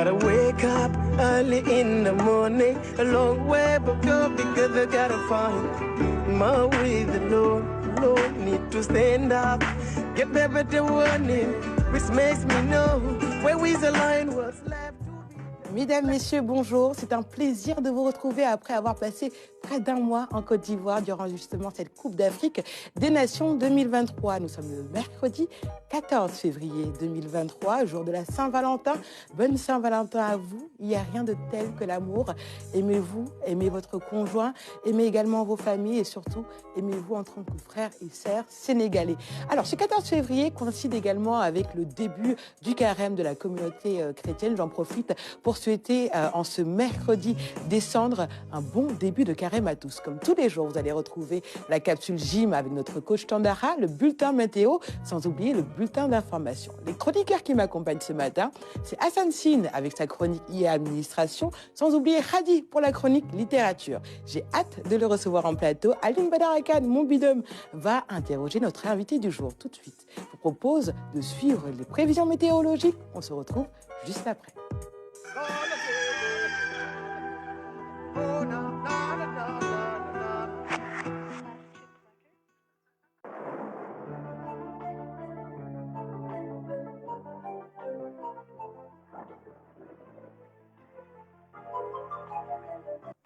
Gotta wake up early in the morning, a long way but go because I gotta find my way. The Lord need to stand up, get better warning, which makes me know where is the line, what's left. Mesdames, Messieurs, bonjour. C'est un plaisir de vous retrouver après avoir passé près d'un mois en Côte d'Ivoire durant justement cette Coupe d'Afrique des Nations 2023. Nous sommes le mercredi 14 février 2023, jour de la Saint-Valentin. Bonne Saint-Valentin à vous. Il n'y a rien de tel que l'amour. Aimez-vous, aimez votre conjoint, aimez également vos familles et surtout aimez-vous en tant que frères et sœurs sénégalais. Alors, ce 14 février coïncide également avec le début du carême de la communauté chrétienne. J'en profite pour souhaiter en ce mercredi décembre un bon début de carême à tous. Comme tous les jours, vous allez retrouver la capsule gym avec notre coach Tandara, le bulletin météo, sans oublier le bulletin d'information. Les chroniqueurs qui m'accompagnent ce matin, c'est Hassan Sine avec sa chronique IA Administration, sans oublier Khadi pour la chronique littérature. J'ai hâte de le recevoir en plateau. Aline Badarakan, mon binôme, va interroger notre invité du jour tout de suite. Je vous propose de suivre les prévisions météorologiques. On se retrouve juste après.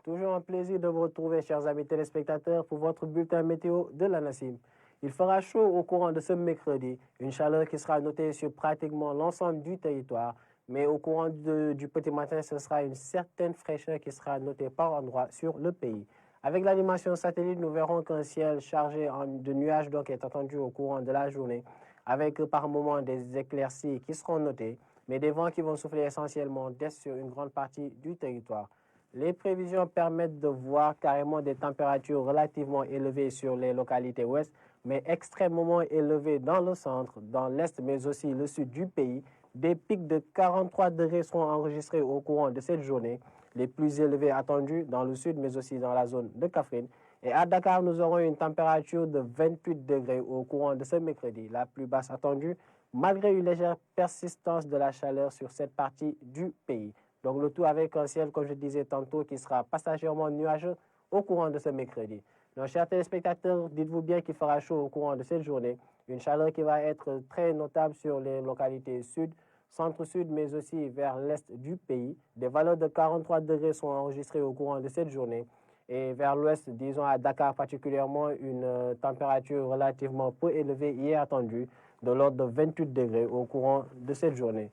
Toujours un plaisir de vous retrouver, chers amis téléspectateurs, pour votre bulletin météo de la NACIM. Il fera chaud au courant de ce mercredi, une chaleur qui sera notée sur pratiquement l'ensemble du territoire, mais au courant du petit matin, ce sera une certaine fraîcheur qui sera notée par endroits sur le pays. Avec l'animation satellite, nous verrons qu'un ciel chargé de nuages donc est attendu au courant de la journée, avec par moments des éclaircies qui seront notées, mais des vents qui vont souffler essentiellement d'est sur une grande partie du territoire. Les prévisions permettent de voir carrément des températures relativement élevées sur les localités ouest, mais extrêmement élevées dans le centre, dans l'est, mais aussi le sud du pays. Des pics de 43 degrés seront enregistrés au courant de cette journée, les plus élevés attendus dans le sud, mais aussi dans la zone de Kaffrine. Et à Dakar, nous aurons une température de 28 degrés au courant de ce mercredi, la plus basse attendue, malgré une légère persistance de la chaleur sur cette partie du pays. Donc le tout avec un ciel, comme je disais tantôt, qui sera passagèrement nuageux au courant de ce mercredi. Donc, chers téléspectateurs, dites-vous bien qu'il fera chaud au courant de cette journée. Une chaleur qui va être très notable sur les localités sud, centre-sud, mais aussi vers l'est du pays. Des valeurs de 43 degrés sont enregistrées au courant de cette journée. Et vers l'ouest, disons à Dakar particulièrement, une température relativement peu élevée y est attendue, de l'ordre de 28 degrés au courant de cette journée.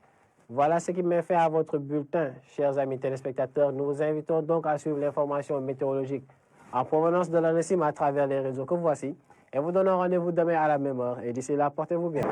Voilà ce qui met fin à votre bulletin, chers amis téléspectateurs. Nous vous invitons donc à suivre l'information météorologique en provenance de la NACIM à travers les réseaux que voici. Et vous donnons rendez-vous demain à la même heure. Et d'ici là, portez-vous bien.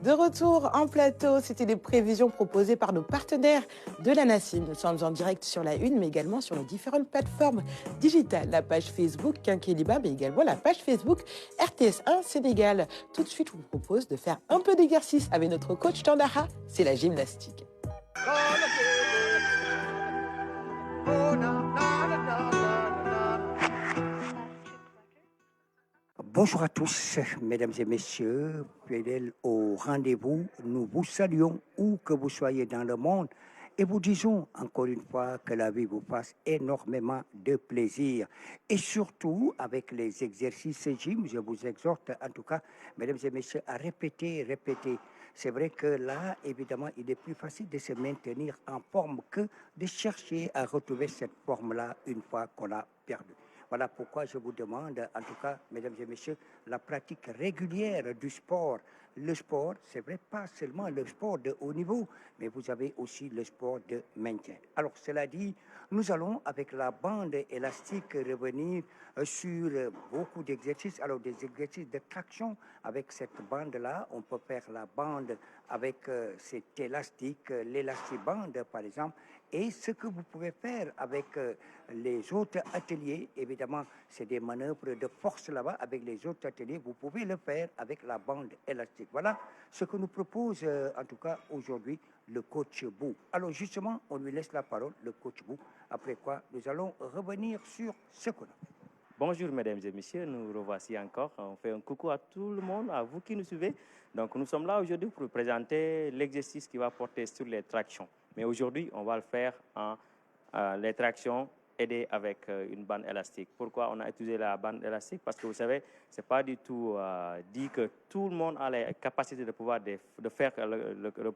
De retour en plateau, c'était les prévisions proposées par nos partenaires de la NACIM. Nous sommes en direct sur la Une, mais également sur les différentes plateformes digitales. La page Facebook Quinqueliba, mais également la page Facebook RTS1 Sénégal. Tout de suite, je vous propose de faire un peu d'exercice avec notre coach Tandara. C'est la gymnastique. Bonjour à tous, mesdames et messieurs, fidèles au rendez-vous, nous vous saluons où que vous soyez dans le monde et vous disons encore une fois que la vie vous fasse énormément de plaisir. Et surtout, avec les exercices gym, je vous exhorte en tout cas, mesdames et messieurs, à répéter. C'est vrai que là, évidemment, il est plus facile de se maintenir en forme que de chercher à retrouver cette forme-là une fois qu'on l'a perdue. Voilà pourquoi je vous demande, en tout cas, mesdames et messieurs, la pratique régulière du sport. Le sport, c'est vrai, pas seulement le sport de haut niveau, mais vous avez aussi le sport de maintien. Alors, cela dit, nous allons, avec la bande élastique, revenir sur beaucoup d'exercices. Alors, des exercices de traction avec cette bande-là. On peut faire la bande avec cet élastique, l'élastibande, par exemple. Et ce que vous pouvez faire avec les autres ateliers, évidemment, c'est des manœuvres de force là-bas. Avec les autres ateliers, vous pouvez le faire avec la bande élastique. Voilà ce que nous propose, en tout cas, aujourd'hui, le coach Bou. Alors, justement, on lui laisse la parole, le coach Bou, après quoi nous allons revenir sur ce qu'on a. Bonjour mesdames et messieurs, nous revoici encore. On fait un coucou à tout le monde, à vous qui nous suivez. Donc nous sommes là aujourd'hui pour présenter l'exercice qui va porter sur les tractions. Mais aujourd'hui, on va le faire en les tractions aidées avec une bande élastique. Pourquoi on a utilisé la bande élastique? Parce que vous savez, ce n'est pas du tout dit que tout le monde a la capacité de pouvoir,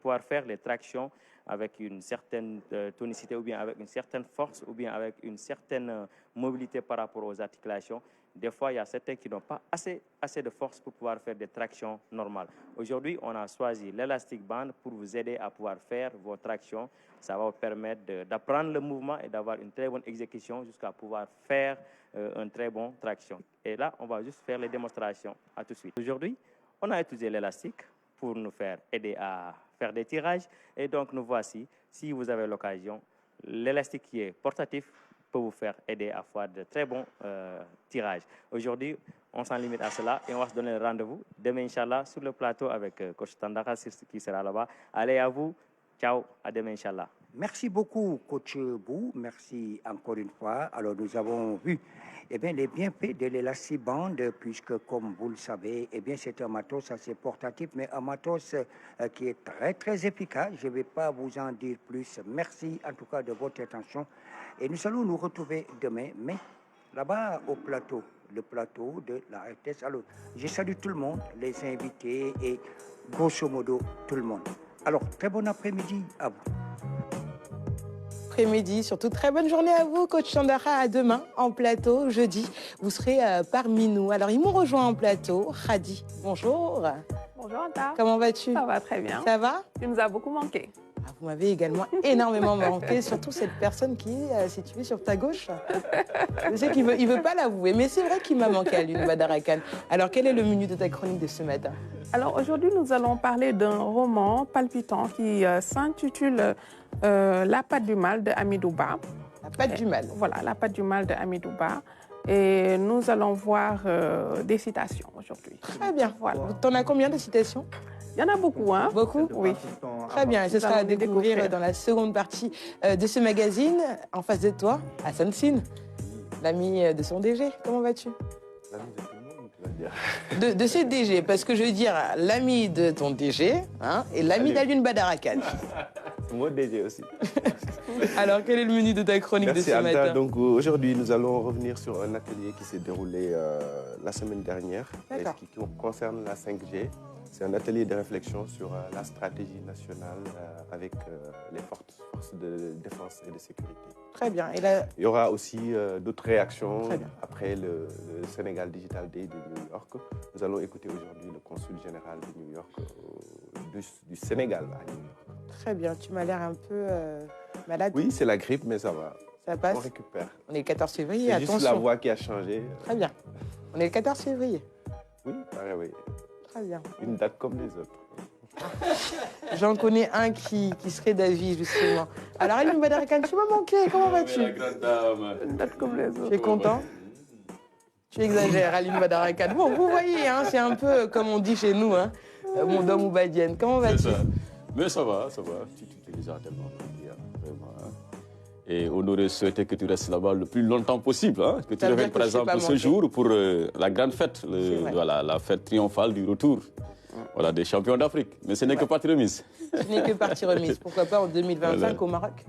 pouvoir faire les tractions avec une certaine tonicité ou bien avec une certaine force ou bien avec une certaine mobilité par rapport aux articulations. Des fois, il y a certains qui n'ont pas assez de force pour pouvoir faire des tractions normales. Aujourd'hui, on a choisi l'élastic band pour vous aider à pouvoir faire vos tractions. Ça va vous permettre d'apprendre le mouvement et d'avoir une très bonne exécution jusqu'à pouvoir faire un très bon traction. Et là, on va juste faire les démonstrations. À tout de suite. Aujourd'hui, on a utilisé l'élastique pour nous faire aider à faire des tirages. Et donc, nous voici, si vous avez l'occasion, l'élastique qui est portatif peut vous faire aider à faire de très bons tirages. Aujourd'hui, on s'en limite à cela et on va se donner rendez-vous demain, Inch'Allah, sur le plateau avec coach Tandara qui sera là-bas. Allez, à vous. Ciao, à demain, Inch'Allah. Merci beaucoup, coach Bou. Merci encore une fois. Alors, nous avons vu les bienfaits de l'élastiband, puisque, comme vous le savez, c'est un matos assez portatif, mais un matos qui est très, très efficace. Je ne vais pas vous en dire plus. Merci, en tout cas, de votre attention. Et nous allons nous retrouver demain, mais là-bas, au plateau, le plateau de la RTS. Alors, je salue tout le monde, les invités et, grosso modo, tout le monde. Alors, très bon après-midi à vous. Après-midi, surtout très bonne journée à vous, coach Tandara. À demain en plateau, jeudi, vous serez parmi nous. Alors, ils m'ont rejoint en plateau. Khadi, bonjour. Bonjour Anta. Comment vas-tu? Ça va très bien. Ça va? Tu nous as beaucoup manqué. Vous m'avez également énormément manqué, surtout cette personne qui est située sur ta gauche. Je sais qu'il veut pas l'avouer, mais c'est vrai qu'il m'a manqué, Alioune Badara Kane. Alors, quel est le menu de ta chronique de ce matin? Alors, aujourd'hui, nous allons parler d'un roman palpitant qui s'intitule La patte du mal de Hamidou Ba. La patte du mal. Voilà, La patte du mal de Hamidou Ba. Et nous allons voir des citations aujourd'hui. Très bien. Voilà. T'en as combien de citations? Il y en a beaucoup, hein? Beaucoup? Oui. Très bien, et ce sera à découvrir dans la seconde partie de ce magazine. En face de toi, Hassan Sine, l'ami de son DG. Comment vas-tu? L'ami de tout le monde, tu vas dire. De ses DG, parce que je veux dire l'ami de ton DG et l'ami d'Alioune Badara Kane. Moi, DG aussi. Alors, quel est le menu de ta chronique de ce matin? Donc, aujourd'hui, nous allons revenir sur un atelier qui s'est déroulé la semaine dernière et qui concerne la 5G. C'est un atelier de réflexion sur la stratégie nationale avec les forces de défense et de sécurité. Très bien. Et là... Il y aura aussi d'autres réactions après le Sénégal Digital Day de New York. Nous allons écouter aujourd'hui le consul général de New York, du Sénégal à New York. Très bien. Tu m'as l'air un peu malade. Oui, c'est la grippe, mais ça va. Ça passe. On récupère. On est le 14 février, attention. C'est juste la voix qui a changé. Très bien. On est le 14 février. Oui, oui. Très bien. Une date comme les autres. J'en connais un qui serait d'avis, justement. Alors, Alioune Badara Kane, tu m'as manqué. Comment vas-tu? La grande dame. Une date comme les autres. Tu es content? Tu exagères, Alioune Badara Kane. Bon, vous voyez, c'est un peu comme on dit chez nous, mon dom ou badienne. Comment vas-tu? Mais ça va. Tu les as tellement bien, vraiment. Et on aurait souhaité que tu restes là-bas le plus longtemps possible, que tu reviennes par exemple ce jour pour la grande fête, la fête triomphale du retour des champions d'Afrique. Mais ce n'est que partie remise. Ce n'est que partie remise. Pourquoi pas en 2025 au Maroc?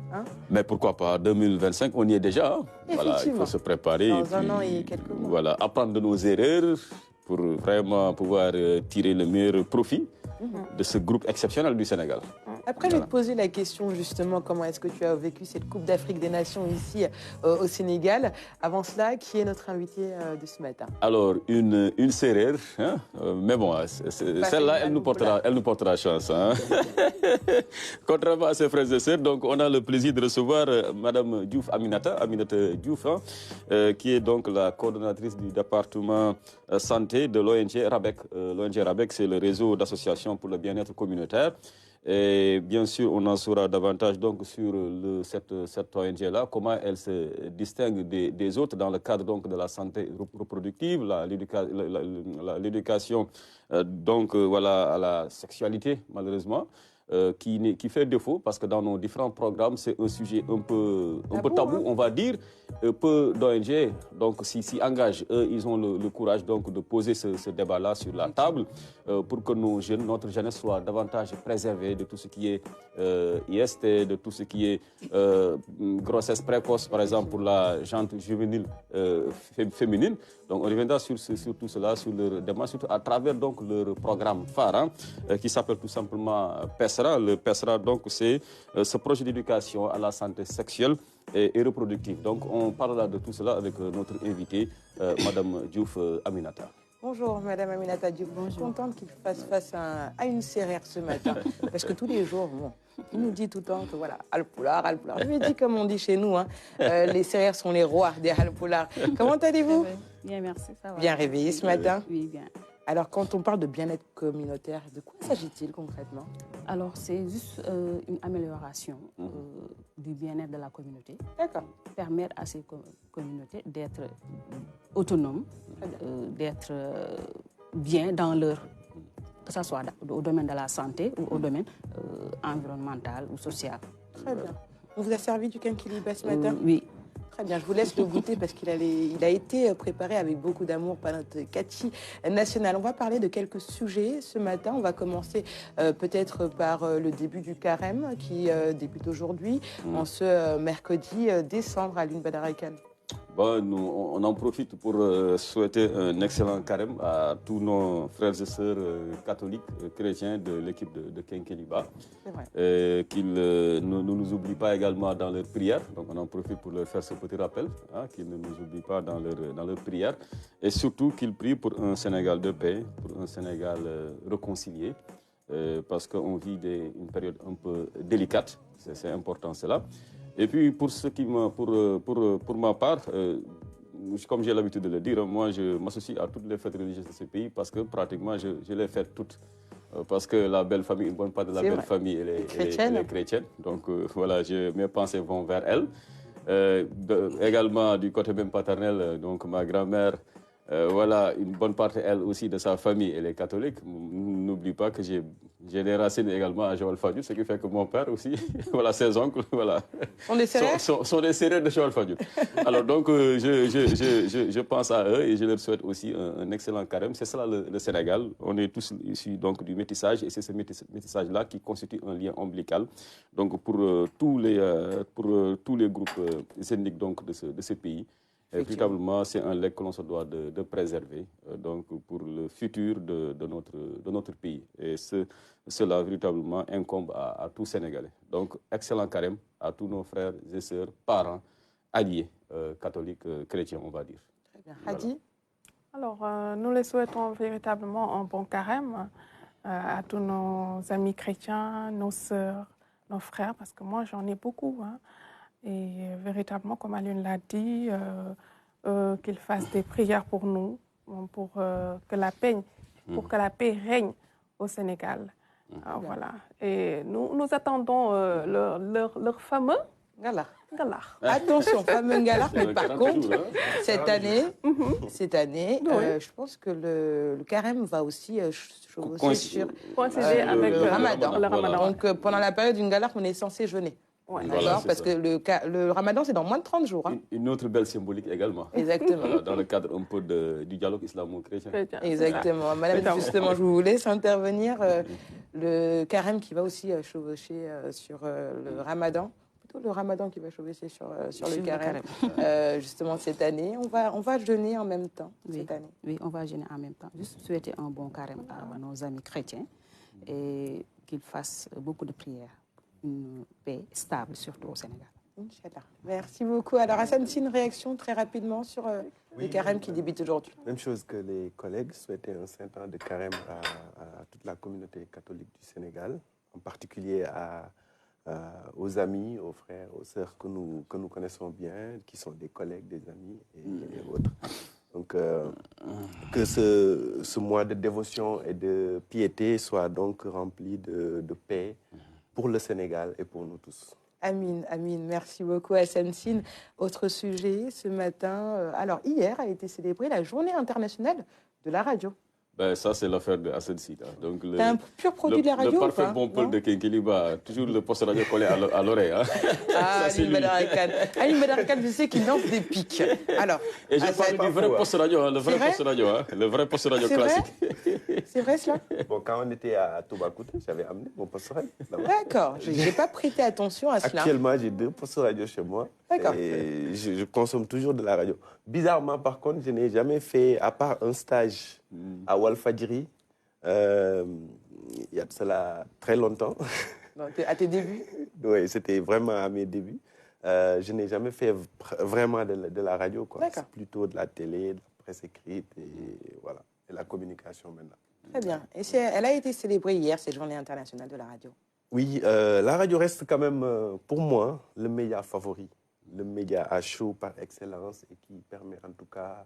Mais pourquoi pas? 2025, on y est déjà. Voilà, il faut se préparer. Dans un an et quelques mois. Voilà, apprendre de nos erreurs pour vraiment pouvoir tirer le meilleur profit de ce groupe exceptionnel du Sénégal. Après, je vais te poser la question justement, comment est-ce que tu as vécu cette Coupe d'Afrique des Nations ici au Sénégal? Avant cela, qui est notre invité de ce matin? Alors, une sérère, mais bon, celle-là, elle nous portera chance. Contrairement à ses frères et sœurs, donc on a le plaisir de recevoir Madame Diouf Aminata Diouf, qui est donc la coordonnatrice du département santé de l'ONG RABEC. L'ONG RABEC, c'est le réseau d'associations pour le bien-être communautaire. Et bien sûr, on en saura davantage donc sur cette ONG-là, comment elle se distingue des autres dans le cadre donc de la santé reproductive, l'éducation à la sexualité, malheureusement, qui fait défaut parce que dans nos différents programmes, c'est un sujet un peu tabou, on va dire. peu d'ONG donc s'y engagent. Eux, ils ont le courage donc de poser ce débat-là sur la table pour que nos jeunes, notre jeunesse soit davantage préservée de tout ce qui est IST, de tout ce qui est grossesse précoce, par exemple pour la gente juvénile féminine. Donc on reviendra sur tout cela, sur leur démarche, surtout à travers donc leur programme phare qui s'appelle tout simplement PESRA. Le PESRA, donc, c'est ce projet d'éducation à la santé sexuelle et reproductive. Donc on parlera de tout cela avec notre invitée, Madame Diouf Aminata. Bonjour Madame Aminata Diouf. Bonjour. Je suis contente qu'il fasse face à une CRR ce matin. Parce que tous les jours, bon, il nous dit tout le temps que voilà, Alpulaar, Alpulaar. Je lui ai dit comme on dit chez nous, les CRR sont les rois des Alpulaar. Comment allez-vous? Bien, merci. Ça va. Bien réveillé ce matin? Oui, bien. Alors, quand on parle de bien-être communautaire, de quoi s'agit-il concrètement? Alors, c'est juste une amélioration du bien-être de la communauté. D'accord. Permettre à ces communautés d'être autonomes, d'être bien dans leur... que ce soit au domaine de la santé ou au domaine environnemental ou social. Très bien. On vous a servi du quinquilibre ce matin? Oui. Très bien, je vous laisse le goûter parce qu'il a été préparé avec beaucoup d'amour par notre Cathy nationale. On va parler de quelques sujets ce matin. On va commencer peut-être par le début du carême qui débute aujourd'hui, en ce mercredi décembre à Lune Badara Khan. Bon, on en profite pour souhaiter un excellent carême à tous nos frères et sœurs catholiques, chrétiens de l'équipe de Kenkeliba. Qu'ils ne nous oublient pas également dans leurs prières. Donc on en profite pour leur faire ce petit rappel, qu'ils ne nous oublient pas dans leurs prières. Et surtout qu'ils prient pour un Sénégal de paix, pour un Sénégal réconcilié. Parce qu'on vit une période un peu délicate, c'est important cela. Et puis pour ma part, comme j'ai l'habitude de le dire, moi je m'associe à toutes les fêtes religieuses de ce pays parce que pratiquement je les fête toutes. Parce que la belle famille, une bonne part de la belle famille, elle est chrétienne. Donc voilà, mes pensées vont vers elle. Également du côté même paternel, donc ma grand-mère, voilà, une bonne partie, elle aussi, de sa famille, elle est catholique. N'oublie pas que j'ai des racines également à Joal Fadiouth, ce qui fait que mon père aussi, voilà, ses oncles, voilà, sont des Sérères de Joal Fadiouth. Alors donc, je pense à eux et je leur souhaite aussi un excellent carême. C'est cela le Sénégal. On est tous issus donc du métissage et c'est ce métissage-là qui constitue un lien ombilical. Donc pour tous les groupes ethniques donc de ce pays. Et véritablement, c'est un legs que l'on se doit de préserver donc pour le futur de notre pays. Et cela, véritablement, incombe à tout Sénégalais. Donc, excellent carême à tous nos frères et sœurs, parents, alliés, catholiques, chrétiens, on va dire. Très bien. Hadi? Alors, nous les souhaitons véritablement un bon carême à tous nos amis chrétiens, nos sœurs, nos frères, parce que moi, j'en ai beaucoup, Et véritablement, comme Alioune l'a dit, qu'ils fassent des prières pour nous, pour que la paix règne au Sénégal. Voilà. Et nous attendons leur fameux Galar. Attention, fameux Galar, mais par contre, cette année, je pense que le carême va aussi coïncider avec le Ramadan. Donc, pendant la période d'une Galar, on est censé jeûner. Ouais, voilà, parce que le Ramadan, c'est dans moins de 30 jours. Une autre belle symbolique également. Exactement. Voilà, dans le cadre un peu du dialogue islamo-chrétien. Exactement. Madame, justement, je vous laisse intervenir. Le carême qui va aussi chevaucher sur le Ramadan. Plutôt le Ramadan qui va chevaucher sur le carême. Justement, cette année, on va jeûner en même temps. Cette année. Oui, on va jeûner en même temps. Juste souhaiter un bon carême à nos amis chrétiens et qu'ils fassent beaucoup de prières. Une paix stable, surtout au Sénégal. Inch'Allah. Merci beaucoup. Alors, Hassan, une réaction très rapidement sur le carême qui débute aujourd'hui. Même chose que les collègues, souhaiter un saint temps de carême à toute la communauté catholique du Sénégal, en particulier aux amis, aux frères, aux sœurs que nous connaissons bien, qui sont des collègues, des amis et autres. Donc, que ce mois de dévotion et de piété soit donc rempli de paix, pour le Sénégal et pour nous tous. Amine. Merci beaucoup, Hassan Sine. Autre sujet, ce matin, alors hier a été célébrée la Journée internationale de la radio. Ben, ça, c'est l'affaire de Hassan Sida. C'est un pur produit de la radio. Le parfait bon Paul de Kenkeliba, toujours le poste radio collé à l'oreille. Hein. Ah, Aline Badarakan, je sais qu'il lance des pics. Alors, et je parle du vrai poste radio, hein, le vrai poste radio, hein, le vrai poste radio classique. C'est vrai cela? Bon, quand on était à Toubacouta, j'avais amené mon poste radio. D'accord, je n'ai pas prêté attention à cela. Actuellement, j'ai 2 postes radio chez moi. D'accord. Et je consomme toujours de la radio. Bizarrement, par contre, je n'ai jamais fait, à part un stage à Walfadjri, il y a de cela très longtemps. Donc, à tes débuts? Oui, c'était vraiment à mes débuts. Je n'ai jamais fait vraiment de la radio. C'est plutôt de la télé, de la presse écrite et, voilà, et la communication maintenant. Très bien. Et elle a été célébrée hier, cette journée internationale de la radio. Oui, la radio reste quand même, pour moi, le média favori. Le média à chaud par excellence et qui permet en tout cas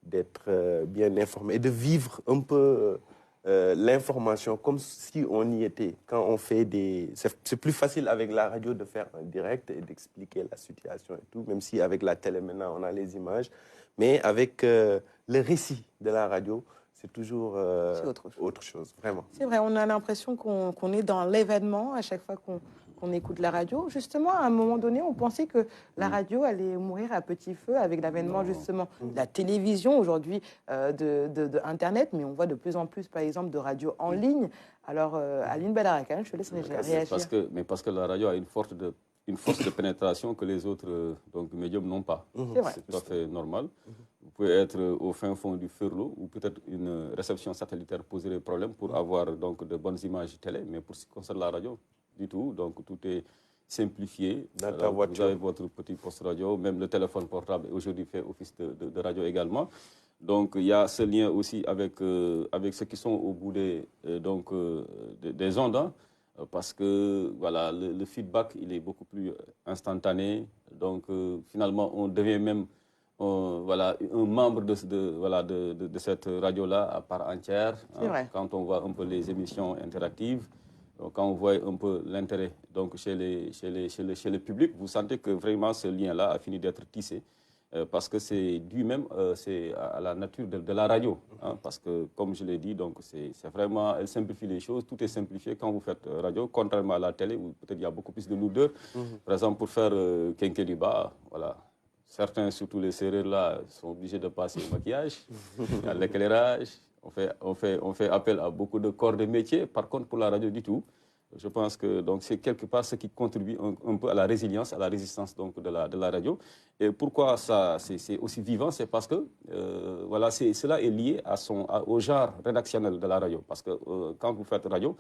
d'être bien informé et de vivre un peu l'information comme si on y était. Quand on fait c'est plus facile avec la radio de faire un direct et d'expliquer la situation et tout, même si avec la télé maintenant on a les images. Mais avec le récit de la radio, c'est toujours autre chose, vraiment. C'est vrai, on a l'impression qu'on est dans l'événement à chaque fois qu'on écoute la radio. Justement, à un moment donné, on pensait que la radio allait mourir à petit feu avec l'avènement justement de la télévision, aujourd'hui de Internet, mais on voit de plus en plus, par exemple, de radio en ligne. Alors, Aline Badarakan, je te laisse réagir. Parce que la radio a une force de pénétration que les autres médiums n'ont pas. C'est tout à fait normal. Vous pouvez être au fin fond du furlot ou peut-être une réception satellitaire poserait problème pour avoir donc de bonnes images télé, mais pour ce qui concerne la radio, du tout. Donc tout est simplifié. Dans ta voiture. Vous avez votre petit poste radio, même le téléphone portable aujourd'hui fait office de radio également. Donc il y a ce lien aussi avec ceux qui sont au bout des ondes, hein, parce que voilà, le feedback il est beaucoup plus instantané. Donc finalement on devient même un membre de cette radio-là à part entière. Hein, quand on voit un peu les émissions interactives. Quand on voit un peu l'intérêt chez le public, vous sentez que vraiment ce lien-là a fini d'être tissé parce que c'est dû même à la nature de la radio. Hein, parce que, comme je l'ai dit, c'est vraiment, elle simplifie les choses, tout est simplifié quand vous faites radio, contrairement à la télé où peut-être il y a beaucoup plus de lourdeur. Par exemple, pour faire Kenkeliba, voilà. Certains, surtout les serrures là, sont obligés de passer au maquillage, à l'éclairage. On fait appel à beaucoup de corps de métier. Par contre, pour la radio du tout, je pense que c'est quelque part ce qui contribue un peu à la résilience, à la résistance de la radio. Et pourquoi c'est aussi vivant, c'est parce que cela est lié au genre rédactionnel de la radio. Parce que quand vous faites radio,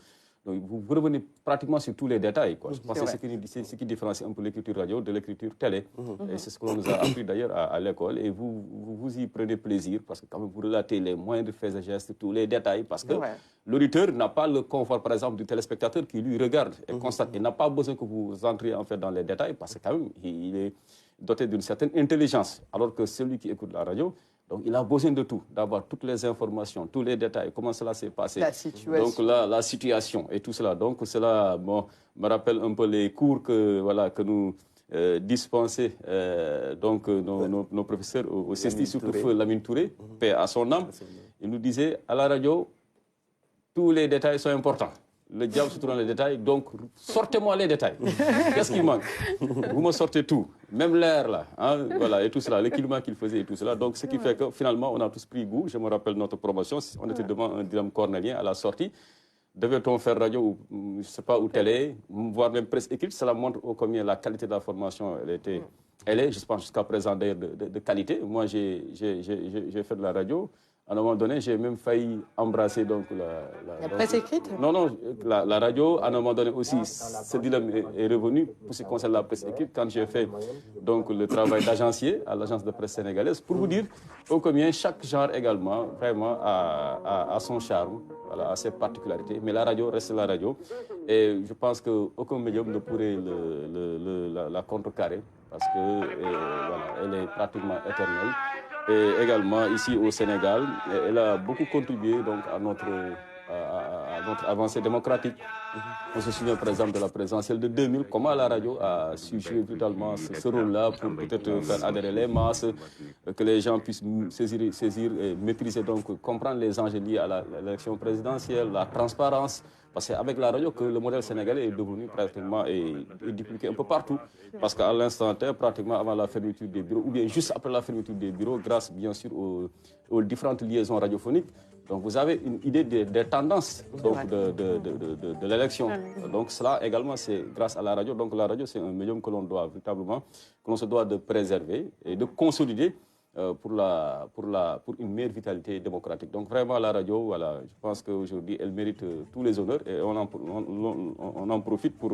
donc vous revenez pratiquement sur tous les détails. Quoi. Je pense que c'est ce qui différencie un peu l'écriture radio de l'écriture télé. Et c'est ce que l'on nous a appris d'ailleurs à l'école. Et vous y prenez plaisir parce que quand même vous relatez les moindres faits et gestes, tous les détails. Parce que l'auditeur n'a pas le confort, par exemple, du téléspectateur qui lui regarde et constate. Il n'a pas besoin que vous entriez en fait dans les détails parce que quand même, il est doté d'une certaine intelligence. Alors que celui qui écoute la radio, donc, il a besoin de tout, d'avoir toutes les informations, tous les détails, comment cela s'est passé. La situation. Donc, la situation et tout cela. Donc, cela me rappelle un peu les cours que nous dispensaient nos professeurs au CESTI, surtout Feu Lamine Touré, paix à son âme. Il nous disait, à la radio, tous les détails sont importants. Le diable se trouve dans les détails, donc sortez-moi les détails. Qu'est-ce qui manque? Vous me sortez tout, même l'air là, hein, voilà, et tout cela, l'équilibre qu'il faisait et tout cela. Donc ce qui fait que finalement on a tous pris goût. Je me rappelle notre promotion, on était devant un dilemme cornélien à la sortie. Devait-on faire radio ou je ne sais pas, ou télé, voire même presse écrite? Cela montre combien la qualité de la formation elle est, je pense jusqu'à présent d'ailleurs de qualité. Moi j'ai fait de la radio. À un moment donné, j'ai même failli embrasser la presse écrite. Non, la radio. À un moment donné aussi, ce dilemme est revenu pour ce qui concerne la presse écrite quand j'ai fait le travail d'agencier à l'agence de presse sénégalaise. Pour vous dire combien chaque genre également vraiment a son charme, voilà, a ses particularités. Mais la radio reste la radio. Et je pense qu'aucun médium ne pourrait la contrecarrer parce qu'elle est pratiquement éternelle. Et également ici au Sénégal, elle a beaucoup contribué donc à notre avancée démocratique. On se souvient par exemple de la présidentielle de 2000, comment la radio a su jouer brutalement ce rôle-là pour peut-être faire adhérer les masses, que les gens puissent saisir et maîtriser, donc comprendre les enjeux liés à l'élection présidentielle, la transparence. Parce que c'est avec la radio que le modèle sénégalais est devenu pratiquement et dupliqué un peu partout. Parce qu'à l'instant T, pratiquement avant la fermeture des bureaux, ou bien juste après la fermeture des bureaux, grâce bien sûr aux différentes liaisons radiophoniques, donc vous avez une idée des tendances donc, de l'élection. Donc cela également, c'est grâce à la radio. Donc la radio, c'est un médium que l'on doit véritablement, que l'on se doit de préserver et de consolider pour une meilleure vitalité démocratique. Donc vraiment la radio, voilà, je pense qu'aujourd'hui, elle mérite tous les honneurs et on en profite pour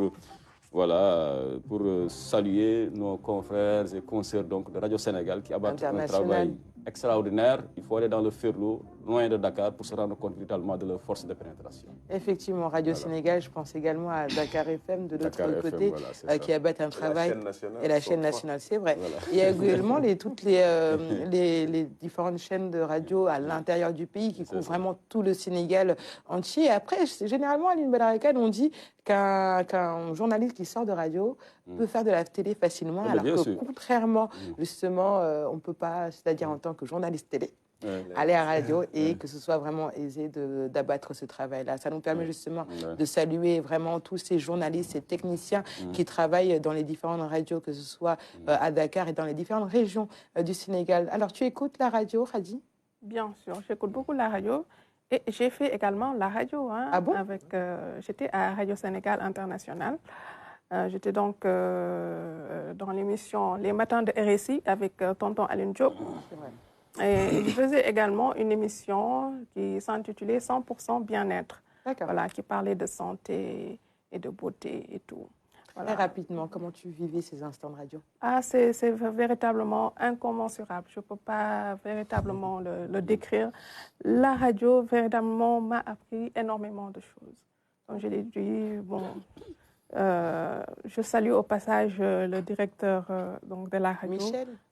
saluer nos confrères et consoeurs donc, de Radio Sénégal qui abattent un travail extraordinaire. Il faut aller dans le Ferlo, loin de Dakar, pour se rendre compte véritablement de leur force de pénétration. Effectivement, Radio Sénégal, je pense également à Dakar FM de l'autre côté, qui abattent un travail. Et la chaîne nationale, c'est vrai. Voilà. Il y a également toutes les différentes chaînes de radio à l'intérieur du pays qui couvrent vraiment tout le Sénégal entier. Et après, généralement, à l'Une Bellarekane, on dit qu'un journaliste qui sort de radio peut faire de la télé facilement, alors que contrairement, justement, on ne peut pas, c'est-à-dire en tant que journaliste télé, aller à la radio et que ce soit vraiment aisé d'abattre ce travail-là. Ça nous permet justement de saluer vraiment tous ces journalistes et techniciens qui travaillent dans les différentes radios, que ce soit à Dakar et dans les différentes régions du Sénégal. Alors, tu écoutes la radio, Khady? Bien sûr, j'écoute beaucoup la radio. Et j'ai fait également la radio. Hein, ah bon? J'étais à Radio Sénégal International. J'étais donc dans l'émission Les Matins de RSI avec tonton Aline Diop. Et je faisais également une émission qui s'intitulait 100% bien-être. Voilà, qui parlait de santé et de beauté et tout. Voilà. Très rapidement, comment tu vivais ces instants de radio? C'est véritablement incommensurable. Je ne peux pas véritablement le décrire. La radio, véritablement, m'a appris énormément de choses. Comme je l'ai dit, bon, je salue au passage le directeur donc de la radio,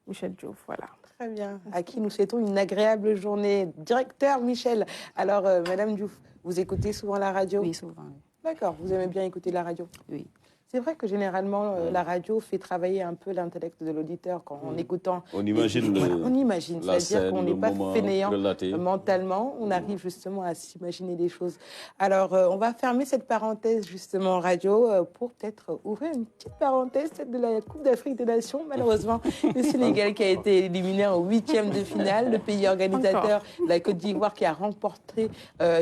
Michel Diouf. Voilà. Très bien. À qui nous souhaitons une agréable journée. Directeur Michel. Alors, Madame Diouf, vous écoutez souvent la radio? Oui, souvent. Oui. D'accord. Vous aimez bien écouter la radio? Oui. C'est vrai que généralement, la radio fait travailler un peu l'intellect de l'auditeur en écoutant. On imagine. On imagine, c'est-à-dire qu'on n'est pas fainéant mentalement, on arrive justement à s'imaginer des choses. Alors, on va fermer cette parenthèse justement radio pour peut-être ouvrir une petite parenthèse, celle de la Coupe d'Afrique des Nations. Malheureusement, le Sénégal qui a été éliminé en 8e de finale, le pays organisateur, la Côte d'Ivoire qui a remporté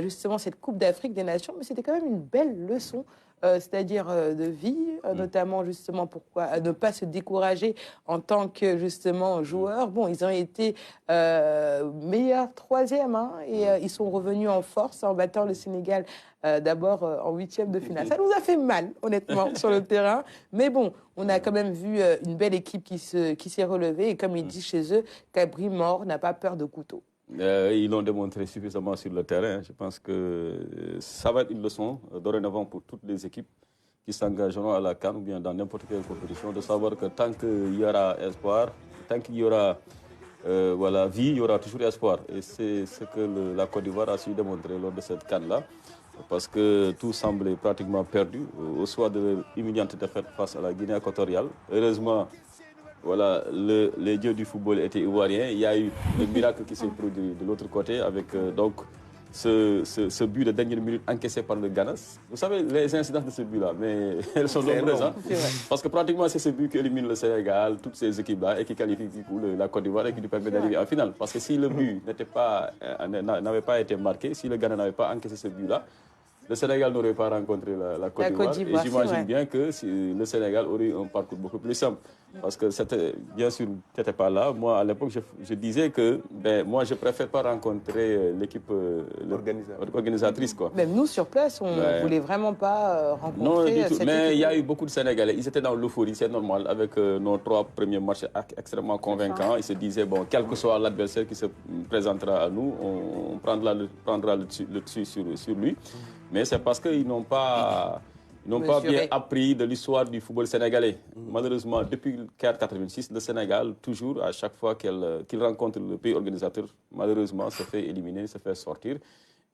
justement cette Coupe d'Afrique des Nations. Mais c'était quand même une belle leçon. C'est-à-dire de vie, notamment justement pourquoi ne pas se décourager en tant que justement joueur. Bon, ils ont été meilleurs 3e et ils sont revenus en force en battant le Sénégal d'abord en 8e de finale. Ça nous a fait mal, honnêtement, sur le terrain. Mais bon, on a quand même vu une belle équipe qui s'est relevée. Et comme ils disent chez eux, Cabri mort n'a pas peur de couteau. Ils l'ont démontré suffisamment sur le terrain. Je pense que ça va être une leçon dorénavant pour toutes les équipes qui s'engageront à la CAN ou bien dans n'importe quelle compétition, de savoir que tant qu'il y aura espoir, tant qu'il y aura vie, il y aura toujours espoir. Et c'est ce que la Côte d'Ivoire a su démontrer lors de cette CAN-là, parce que tout semblait pratiquement perdu au soir de l'humiliante défaite face à la Guinée équatoriale. Heureusement, voilà, les dieux du football étaient ivoiriens. Il y a eu le miracle qui s'est produit de l'autre côté avec donc ce but de dernière minute encaissé par le Ghana. Vous savez, les incidences de ce but-là, mais elles sont nombreuses. Hein, parce que pratiquement, c'est ce but qui élimine le Sénégal, toutes ces équipes-là, et qui qualifie du coup la Côte d'Ivoire et qui lui permet d'arriver en finale. Parce que si le but n'avait pas été marqué, si le Ghana n'avait pas encaissé ce but-là, le Sénégal n'aurait pas rencontré la Côte d'Ivoire. Et j'imagine bien que le Sénégal aurait eu un parcours beaucoup plus simple. Parce que, bien sûr, tu n'étais pas là. Moi, à l'époque, je disais que moi, je ne préfère pas rencontrer l'équipe organisatrice. Quoi. Même nous, sur place, on ne voulait vraiment pas rencontrer non, du tout. cette Mais équipe. il y a eu beaucoup de Sénégalais. Ils étaient dans l'euphorie, c'est normal. Avec nos 3 premiers matchs extrêmement convaincants, ils se disaient, bon, quel que soit l'adversaire qui se présentera à nous, on prendra le dessus sur lui. Mais c'est parce qu'ils n'ont pas bien appris de l'histoire du football sénégalais. Malheureusement, depuis 1986, le Sénégal, toujours, à chaque fois qu'il rencontre le pays organisateur, malheureusement, se fait éliminer, se fait sortir.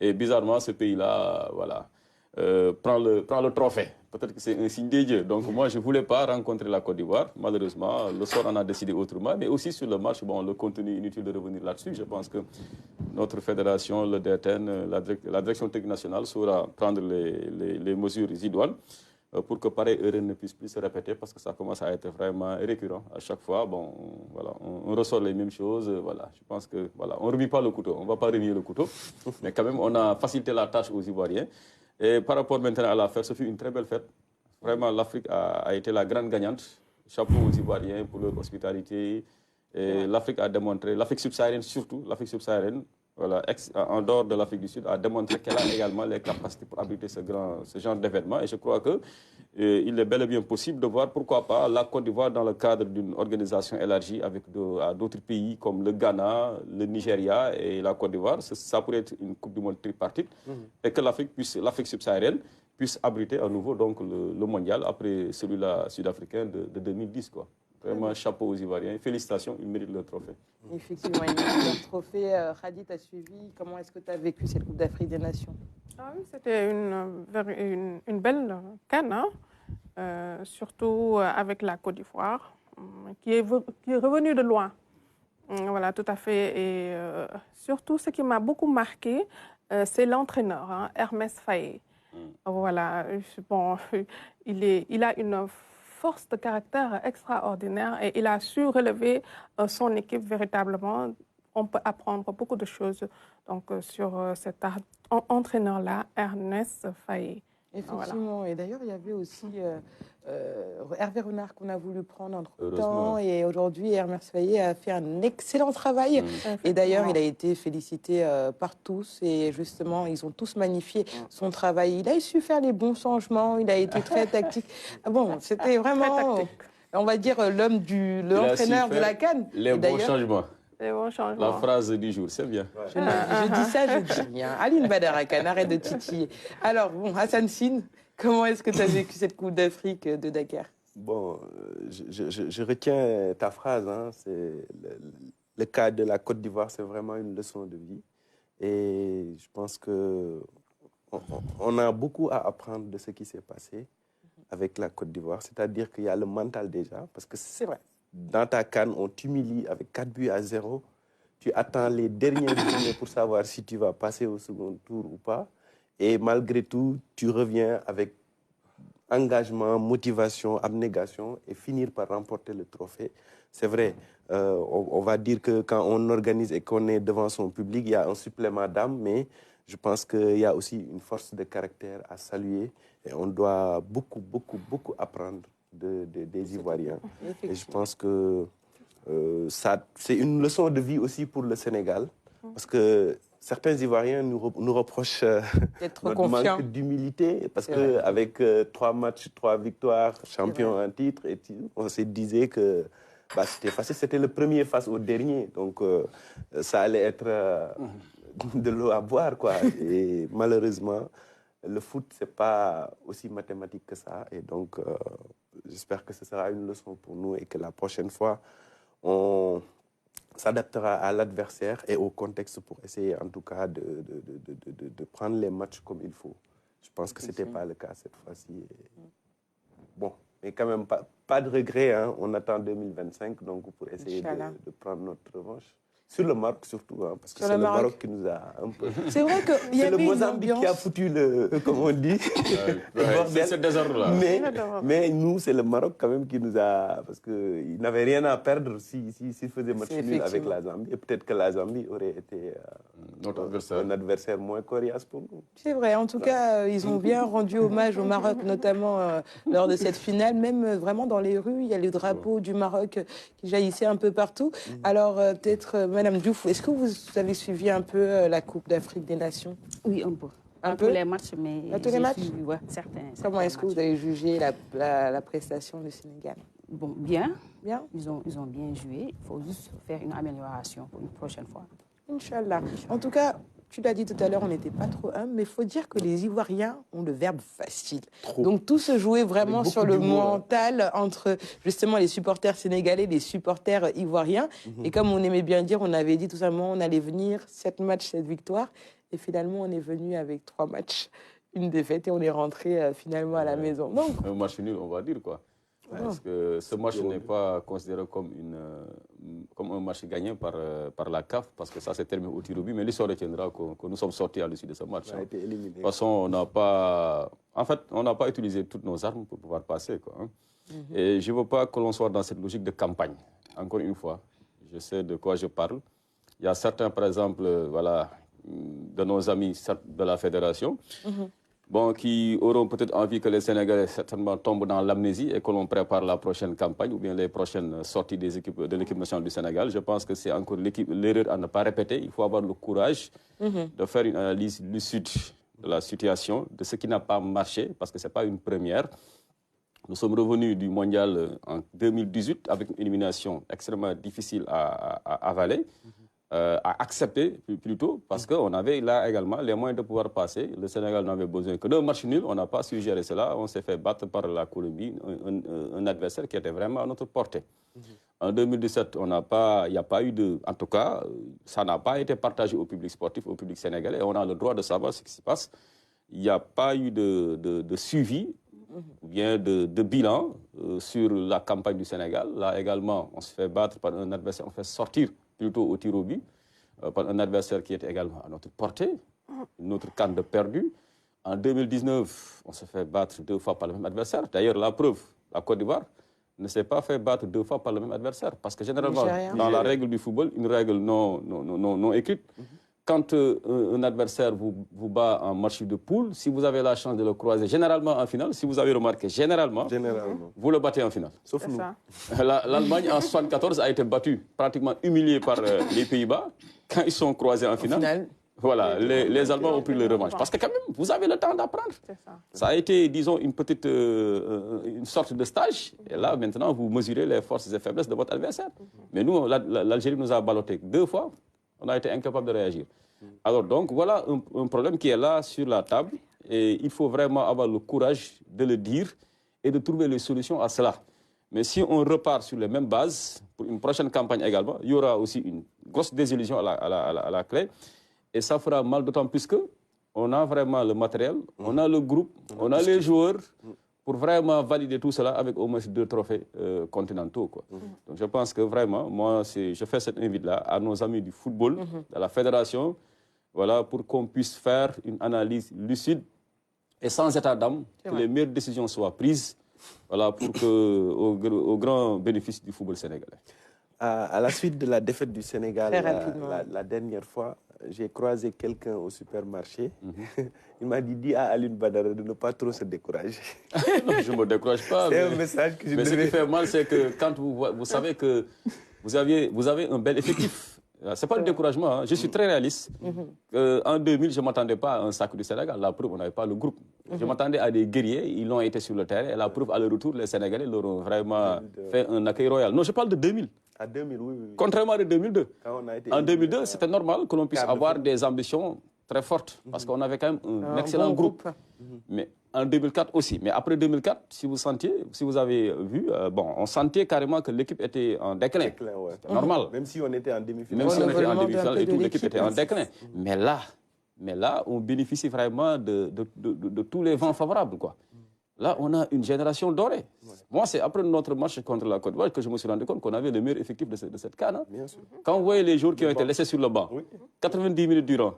Et bizarrement, ce pays-là, voilà. prend le trophée. Peut-être que c'est un signe des dieux. Donc moi, je ne voulais pas rencontrer la Côte d'Ivoire. Malheureusement, le sort en a décidé autrement. Mais aussi sur le match, bon, le contenu, inutile de revenir là-dessus. Je pense que notre fédération, le DTN, la direction technique nationale saura prendre les mesures idoines pour que pareille erreur ne puisse plus se répéter, parce que ça commence à être vraiment récurrent. À chaque fois, bon, voilà, on ressort les mêmes choses. Voilà, je pense que voilà, on ne remet pas le couteau. On ne va pas remuer le couteau. Mais quand même, on a facilité la tâche aux Ivoiriens. Et par rapport maintenant à la fête, ce fut une très belle fête. Vraiment, l'Afrique a été la grande gagnante. Chapeau aux Ivoiriens pour leur hospitalité. Et l'Afrique a démontré, l'Afrique subsaharienne surtout, l'Afrique subsaharienne, voilà, en dehors de l'Afrique du Sud, a démontré qu'elle a également les capacités pour abriter ce genre d'événement. Et je crois qu'il est bel et bien possible de voir, pourquoi pas, la Côte d'Ivoire dans le cadre d'une organisation élargie avec d'autres pays comme le Ghana, le Nigeria et la Côte d'Ivoire. Ça pourrait être une Coupe du Monde tripartite et que l'Afrique subsaharienne puisse abriter à nouveau donc, le mondial après celui-là sud-africain de 2010, quoi. Vraiment, chapeau aux Ivoiriens. Félicitations, ils méritent le trophée. Effectivement, ils méritent le trophée. Khady, tu as suivi. Comment est-ce que tu as vécu cette Coupe d'Afrique des Nations? Oui, c'était une belle CAN, hein, surtout avec la Côte d'Ivoire, qui est revenue de loin. Voilà, tout à fait. Et surtout, ce qui m'a beaucoup marqué, c'est l'entraîneur, hein, Hermès Faé. Voilà, bon, il a une force de caractère extraordinaire et il a su relever son équipe véritablement. On peut apprendre beaucoup de choses donc, sur cet entraîneur-là, Hermès Faé. Effectivement, voilà. Et d'ailleurs, il y avait aussi Hervé Renard qu'on a voulu prendre entre-temps. Et aujourd'hui, Hermès Faé a fait un excellent travail. Et d'ailleurs, il a été félicité par tous. Et justement, ils ont tous magnifié son travail. Il a su faire les bons changements. Il a été très tactique. Ah bon, c'était vraiment, on va dire, l'entraîneur de la CAN. Les bons changements. La phrase du jour, c'est bien. Je dis ça, je dis rien. Aline Badara Kane, arrête de titiller. Alors, bon, Hassan Sine, comment est-ce que tu as vécu cette Coupe d'Afrique de Dakar? Bon, je retiens ta phrase. Hein, le cas de la Côte d'Ivoire, c'est vraiment une leçon de vie. Et je pense qu'on a beaucoup à apprendre de ce qui s'est passé avec la Côte d'Ivoire. C'est-à-dire qu'il y a le mental déjà, parce que c'est vrai. Dans ta CAN, on t'humilie avec 4-0. Tu attends les dernières journées pour savoir si tu vas passer au second tour ou pas. Et malgré tout, tu reviens avec engagement, motivation, abnégation et finir par remporter le trophée. C'est vrai, on va dire que quand on organise et qu'on est devant son public, il y a un supplément d'âme, mais je pense qu'il y a aussi une force de caractère à saluer et on doit beaucoup apprendre des Ivoiriens. Et je pense que c'est une leçon de vie aussi pour le Sénégal, parce que certains Ivoiriens nous reprochent notre manque d'humilité, parce qu'avec 3 matchs, 3 victoires, champion en titre, et on se disait que c'était facile, c'était le premier face au dernier, donc ça allait être de l'eau à boire, quoi. Et malheureusement, le foot, ce n'est pas aussi mathématique que ça. Et donc, j'espère que ce sera une leçon pour nous et que la prochaine fois, on s'adaptera à l'adversaire et au contexte pour essayer, en tout cas, de prendre les matchs comme il faut. Je pense que ce n'était pas le cas cette fois-ci. Bon, mais quand même, pas de regret. Hein. On attend 2025 donc, pour essayer de prendre notre revanche. Sur le Maroc surtout, hein, parce que c'est le Maroc qui nous a un peu... C'est vrai qu'il y a le Mozambique qui a foutu comme on dit, le bordel. C'est désordre-là. Mais nous, c'est le Maroc quand même qui nous a... Parce qu'ils n'avaient rien à perdre s'ils faisaient match nul avec la Zambie. Et peut-être que la Zambie aurait été un adversaire moins coriace pour nous. C'est vrai. En tout cas, ils ont bien rendu hommage au Maroc, notamment lors de cette finale. Même vraiment dans les rues, il y a les drapeaux du Maroc qui jaillissaient un peu partout. Alors, peut-être... Madame Diouf, est-ce que vous avez suivi un peu la Coupe d'Afrique des Nations? Oui, un peu. Un peu tous les matchs, mais tous les matchs suivi, ouais, certains. Comment est-ce que vous avez jugé la prestation du Sénégal? Bon, bien. Bien. Ils ont bien joué. Il faut juste faire une amélioration pour une prochaine fois. Inch'Allah. En tout cas, tu l'as dit tout à l'heure, on n'était pas trop humble, mais il faut dire que les Ivoiriens ont le verbe facile. Trop. Donc tout se jouait vraiment sur le mental entre justement les supporters sénégalais, les supporters ivoiriens. Et comme on aimait bien dire, on avait dit tout simplement on allait venir 7 matchs, 7 victoires. Et finalement, on est venu avec 3 matchs, une défaite et on est rentré finalement à la maison. Donc, un match nul, on va dire quoi. Parce que ce match n'est pas considéré comme, comme un match gagné par la CAF, parce que ça s'est terminé au tir au but, mais l'histoire retiendra que nous sommes sortis à l'issue de ce match. On a été éliminés. De toute façon, on n'a pas utilisé toutes nos armes pour pouvoir passer, quoi. Et je ne veux pas que l'on soit dans cette logique de campagne. Encore une fois, je sais de quoi je parle. Il y a certains, par exemple, de nos amis de la fédération, qui auront peut-être envie que les Sénégalais certainement tombent dans l'amnésie et que l'on prépare la prochaine campagne ou bien les prochaines sorties de l'équipe nationale du Sénégal. Je pense que c'est encore l'erreur à ne pas répéter. Il faut avoir le courage de faire une analyse lucide de la situation, de ce qui n'a pas marché, parce que ce n'est pas une première. Nous sommes revenus du mondial en 2018 avec une élimination extrêmement difficile à avaler. À accepter plutôt, parce qu'on avait là également les moyens de pouvoir passer. Le Sénégal n'avait besoin que d'un match nul, on n'a pas su gérer cela, on s'est fait battre par la Colombie, un adversaire qui était vraiment à notre portée. En 2017, il n'y a pas eu de... En tout cas, ça n'a pas été partagé au public sportif, au public sénégalais, on a le droit de savoir ce qui se passe. Il n'y a pas eu de suivi, ou bien de bilan sur la campagne du Sénégal. Là également, on se fait battre par un adversaire, on fait sortir plutôt au tir au but, par un adversaire qui est également à notre portée, notre canne de perdu. En 2019, on se fait battre 2 fois par le même adversaire. D'ailleurs, la preuve, la Côte d'Ivoire ne s'est pas fait battre 2 fois par le même adversaire. Parce que généralement, dans la règle du football, une règle non écrite, quand un adversaire vous bat en match de poule, si vous avez la chance de le croiser généralement en finale, si vous avez remarqué, généralement. Vous le battez en finale. Sauf nous. L'Allemagne en 1974 a été battue, pratiquement humiliée par les Pays-Bas. Quand ils sont croisés en finale, voilà, les Allemands ont pris le revanche. Parce que quand même, vous avez le temps d'apprendre. Ça a été, disons, une sorte de stage. Et là, maintenant, vous mesurez les forces et faiblesses de votre adversaire. Mais nous, l'Algérie nous a ballotté 2 fois. On a été incapable de réagir. Alors donc, voilà un problème qui est là sur la table. Et il faut vraiment avoir le courage de le dire et de trouver les solutions à cela. Mais si on repart sur les mêmes bases, pour une prochaine campagne également, il y aura aussi une grosse désillusion à la clé. Et ça fera mal, d'autant plus qu'on a vraiment le matériel, on a le groupe, on a les joueurs pour vraiment valider tout cela avec au moins 2 trophées continentaux, quoi. Donc je pense que vraiment, moi, je fais cette invite-là à nos amis du football, à la fédération, voilà, pour qu'on puisse faire une analyse lucide et sans état d'âme, que les meilleures décisions soient prises, voilà, au grand bénéfice du football sénégalais. À la suite de la défaite du Sénégal la dernière fois, j'ai croisé quelqu'un au supermarché. Il m'a dit, dis à Aline Badara de ne pas trop se décourager. Non, je ne me décourage pas. C'est un message que je Mais ce qui fait mal, c'est que quand vous savez que vous avez un bel effectif. Ce n'est pas le découragement, hein. Je suis très réaliste. En 2000, je ne m'attendais pas à un sacre du Sénégal. La preuve, on n'avait pas le groupe. Je m'attendais à des guerriers, ils ont été sur le terrain. Et la preuve, à leur retour, les Sénégalais leur ont vraiment fait un accueil royal. Non, je parle de 2000. À 2000, oui. Contrairement à 2002. En 2002, c'était c'était normal que l'on puisse avoir des ambitions très fortes. Parce qu'on avait quand même un excellent groupe. Mais en 2004 aussi. Mais après 2004, si vous avez vu, on sentait carrément que l'équipe était en déclin. C'était normal. Même si on était en demi-finale. Même si on était en demi-finale et toute l'équipe était en déclin. Mais là, on bénéficie vraiment de tous les vents favorables, quoi. Là, on a une génération dorée. Moi, c'est après notre match contre la Côte d'Ivoire que je me suis rendu compte qu'on avait le meilleur effectif de cette CAN. Hein. Quand vous voyez les joueurs qui ont été laissés sur le banc, 90 minutes durant,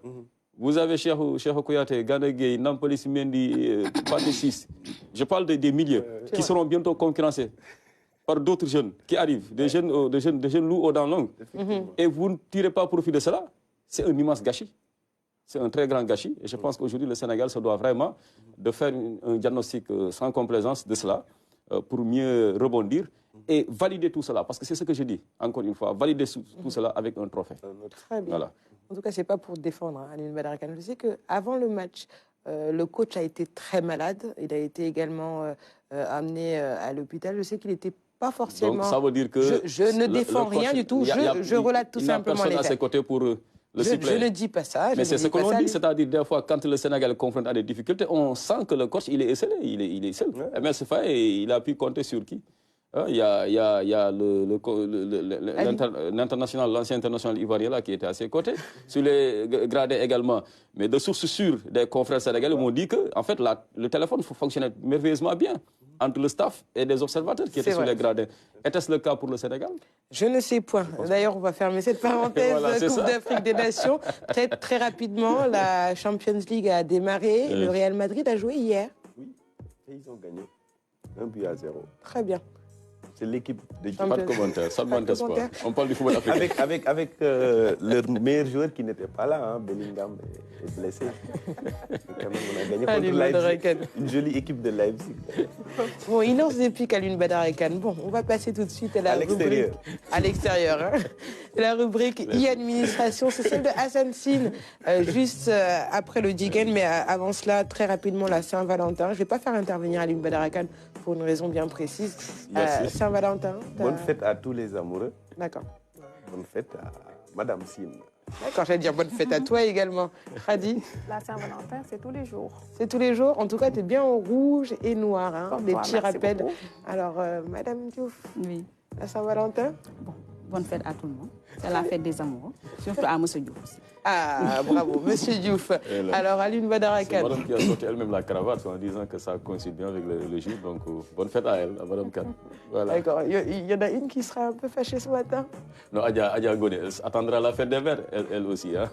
vous avez Cheikh Kouyaté, Gana Gueye, Nampalys Mendy, Pathé Ciss. Je parle des milieux qui seront bientôt concurrencés par d'autres jeunes qui arrivent, des jeunes loups aux dents longues. Et vous ne tirez pas profit de cela, c'est un immense gâchis. C'est un très grand gâchis. Et je pense qu'aujourd'hui, le Sénégal se doit vraiment de faire un diagnostic sans complaisance de cela pour mieux rebondir et valider tout cela. Parce que c'est ce que je dis, encore une fois, valider tout cela avec un trophée. Très bien. Voilà. En tout cas, ce n'est pas pour défendre Aline Badara Kane. Je sais qu'avant le match, le coach a été très malade. Il a été également amené à l'hôpital. Je sais qu'il n'était pas forcément... Donc ça veut dire que... Je ne défends rien du tout. Je relate tout simplement les faits. Il n'y a personne à ses côtés pour... Je ne dis pas ça. Mais c'est ce que l'on dit, c'est-à-dire des fois, quand le Sénégal est confronté à des difficultés, on sent que le coach, il est esselé, il est seul. MS Faye, il a pu compter sur qui? Il y a l'international, l'ancien international ivoirien là, qui était à ses côtés, sur les gradés également. Mais de sources sûres, des confrères sénégalais m'ont dit que en fait, le téléphone fonctionnait merveilleusement bien entre le staff et des observateurs qui étaient sur les gradés. Était-ce le cas pour le Sénégal? Je ne sais point. D'ailleurs, on va fermer cette parenthèse. Voilà, Coupe d'Afrique des Nations. Très rapidement, la Champions League a démarré. Le Real Madrid a joué hier. Oui, et ils ont gagné 1-0. Très bien. C'est l'équipe de Pas de commentaire, ça ne m'intéresse pas. On parle du football africain. Avec leur meilleur joueur qui n'était pas là, hein, Bellingham est blessé. Quand même, on a gagné contre Leipzig, une jolie équipe de Leipzig. Bon, il lance des pics à l'une Badarakan. Bon, on va passer tout de suite à la rubrique. À l'extérieur. Hein. La rubrique e-administration, c'est celle de Hassan Sine, juste après le Digen, mais avant cela, très rapidement, la Saint-Valentin. Je ne vais pas faire intervenir à l'une Badarakan pour une raison bien précise. Saint-Valentin. Bonne fête à tous les amoureux. D'accord. Bonne fête à Madame Sine. D'accord, j'allais dire bonne fête à toi également. Khady? La Saint-Valentin, c'est tous les jours. C'est tous les jours. En tout cas, tu es bien en rouge et noir. Hein, des petits rappels. Beaucoup. Alors, Madame Diouf, Oui. la Saint-Valentin? Bon, bonne fête à tout le monde. C'est la fête des amoureux, surtout à M. Diouf aussi. Ah, bravo, Monsieur Diouf. Alors, Aline Badarakan. C'est Madame qui a sorti elle-même la cravate en disant que ça coïncide bien avec le jour. Donc, bonne fête à elle, à Madame Kane. Voilà. D'accord. Il y en a une qui sera un peu fâchée ce matin. Non, Adja Gone, elle attendra la fête des mères, elle aussi. Hein.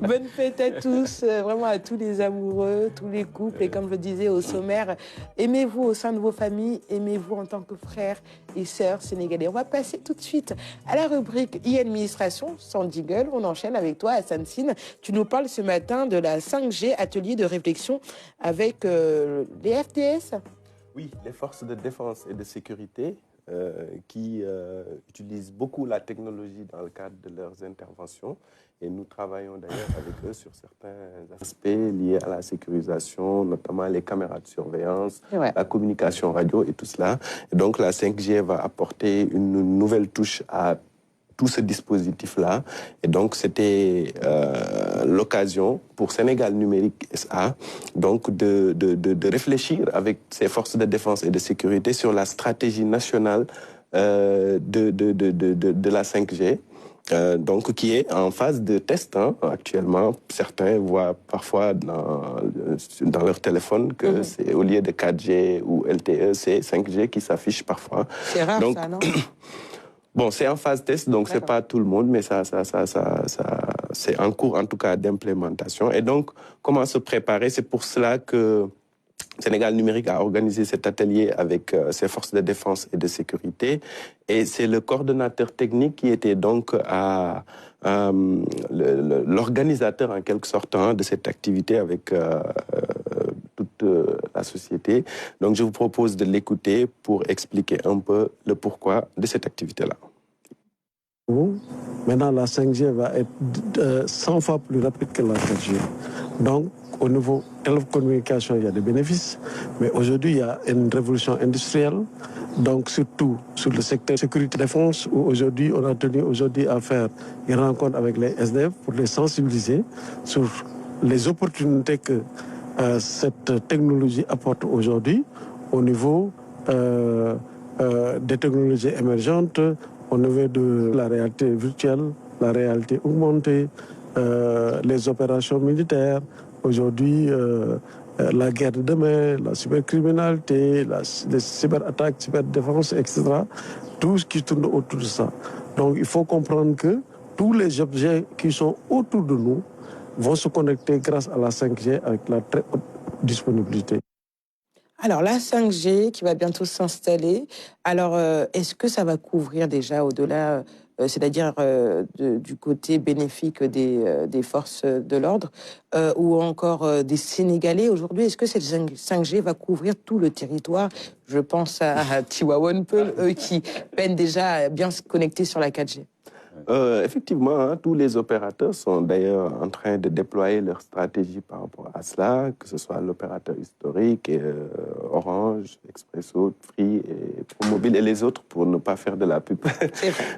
Bonne fête à tous, vraiment à tous les amoureux, tous les couples. Et comme je le disais au sommaire, aimez-vous au sein de vos familles, aimez-vous en tant que frères et sœurs sénégalais. On va passer tout de suite à la rubrique e-administration, sans jingle. On enchaîne avec toi, Hassan Sine. Tu nous parles ce matin de la 5G, atelier de réflexion avec les FDS. Oui, les forces de défense et de sécurité qui utilisent beaucoup la technologie dans le cadre de leurs interventions. Et nous travaillons d'ailleurs avec eux sur certains aspects liés à la sécurisation, notamment les caméras de surveillance, la communication radio et tout cela. Et donc la 5G va apporter une nouvelle touche à tout ce dispositif-là. Et donc, c'était l'occasion pour Sénégal Numérique SA donc de réfléchir avec ses forces de défense et de sécurité sur la stratégie nationale de la 5G. Donc, qui est en phase de test actuellement. Certains voient parfois dans leur téléphone que c'est au lieu de 4G ou LTE, c'est 5G qui s'affiche parfois. C'est rare, donc, ça, non? Bon, c'est en phase test, donc c'est pas tout le monde, mais ça c'est en cours en tout cas d'implémentation. Et donc, comment se préparer? C'est pour cela que Sénégal Numérique a organisé cet atelier avec ses forces de défense et de sécurité. Et c'est le coordonnateur technique qui était donc l'organisateur en quelque sorte de cette activité avec toute la société. Donc je vous propose de l'écouter pour expliquer un peu le pourquoi de cette activité-là. Maintenant, la 5G va être 100 fois plus rapide que la 4G. Donc, au niveau télécommunication, il y a des bénéfices. Mais aujourd'hui, il y a une révolution industrielle. Donc, surtout sur le secteur sécurité-défense, où aujourd'hui, on a tenu à faire une rencontre avec les SDF pour les sensibiliser sur les opportunités que cette technologie apporte aujourd'hui au niveau des technologies émergentes, au niveau de la réalité virtuelle, la réalité augmentée, les opérations militaires, aujourd'hui la guerre de demain, la cybercriminalité, les cyberattaques, cyberdéfense, etc. Tout ce qui tourne autour de ça. Donc il faut comprendre que tous les objets qui sont autour de nous vont se connecter grâce à la 5G avec la très haute disponibilité. Alors, la 5G qui va bientôt s'installer, alors est-ce que ça va couvrir déjà au-delà, c'est-à-dire du côté bénéfique des forces de l'ordre ou encore des Sénégalais aujourd'hui? Est-ce que cette 5G va couvrir tout le territoire? Je pense à Tivaouane Peulh, eux qui peinent déjà à bien se connecter sur la 4G. Effectivement, hein, tous les opérateurs sont d'ailleurs en train de déployer leur stratégie par rapport à cela, que ce soit l'opérateur historique, Orange, Expresso, Free, et Promobile et les autres, pour ne pas faire de la pub.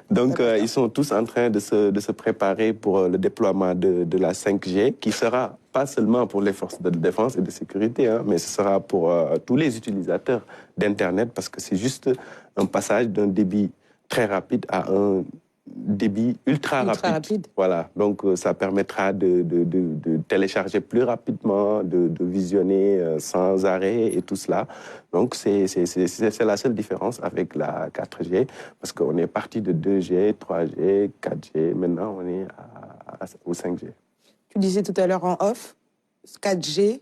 Donc, ils sont tous en train de se préparer pour le déploiement de la 5G, qui sera pas seulement pour les forces de défense et de sécurité, hein, mais ce sera pour tous les utilisateurs d'Internet, parce que c'est juste un passage d'un débit très rapide à un débit ultra rapide. Voilà, donc ça permettra de télécharger plus rapidement, de visionner sans arrêt et tout cela. Donc c'est la seule différence avec la 4G, parce qu'on est parti de 2G, 3G, 4G, maintenant on est au 5G. Tu disais tout à l'heure en off, 4G,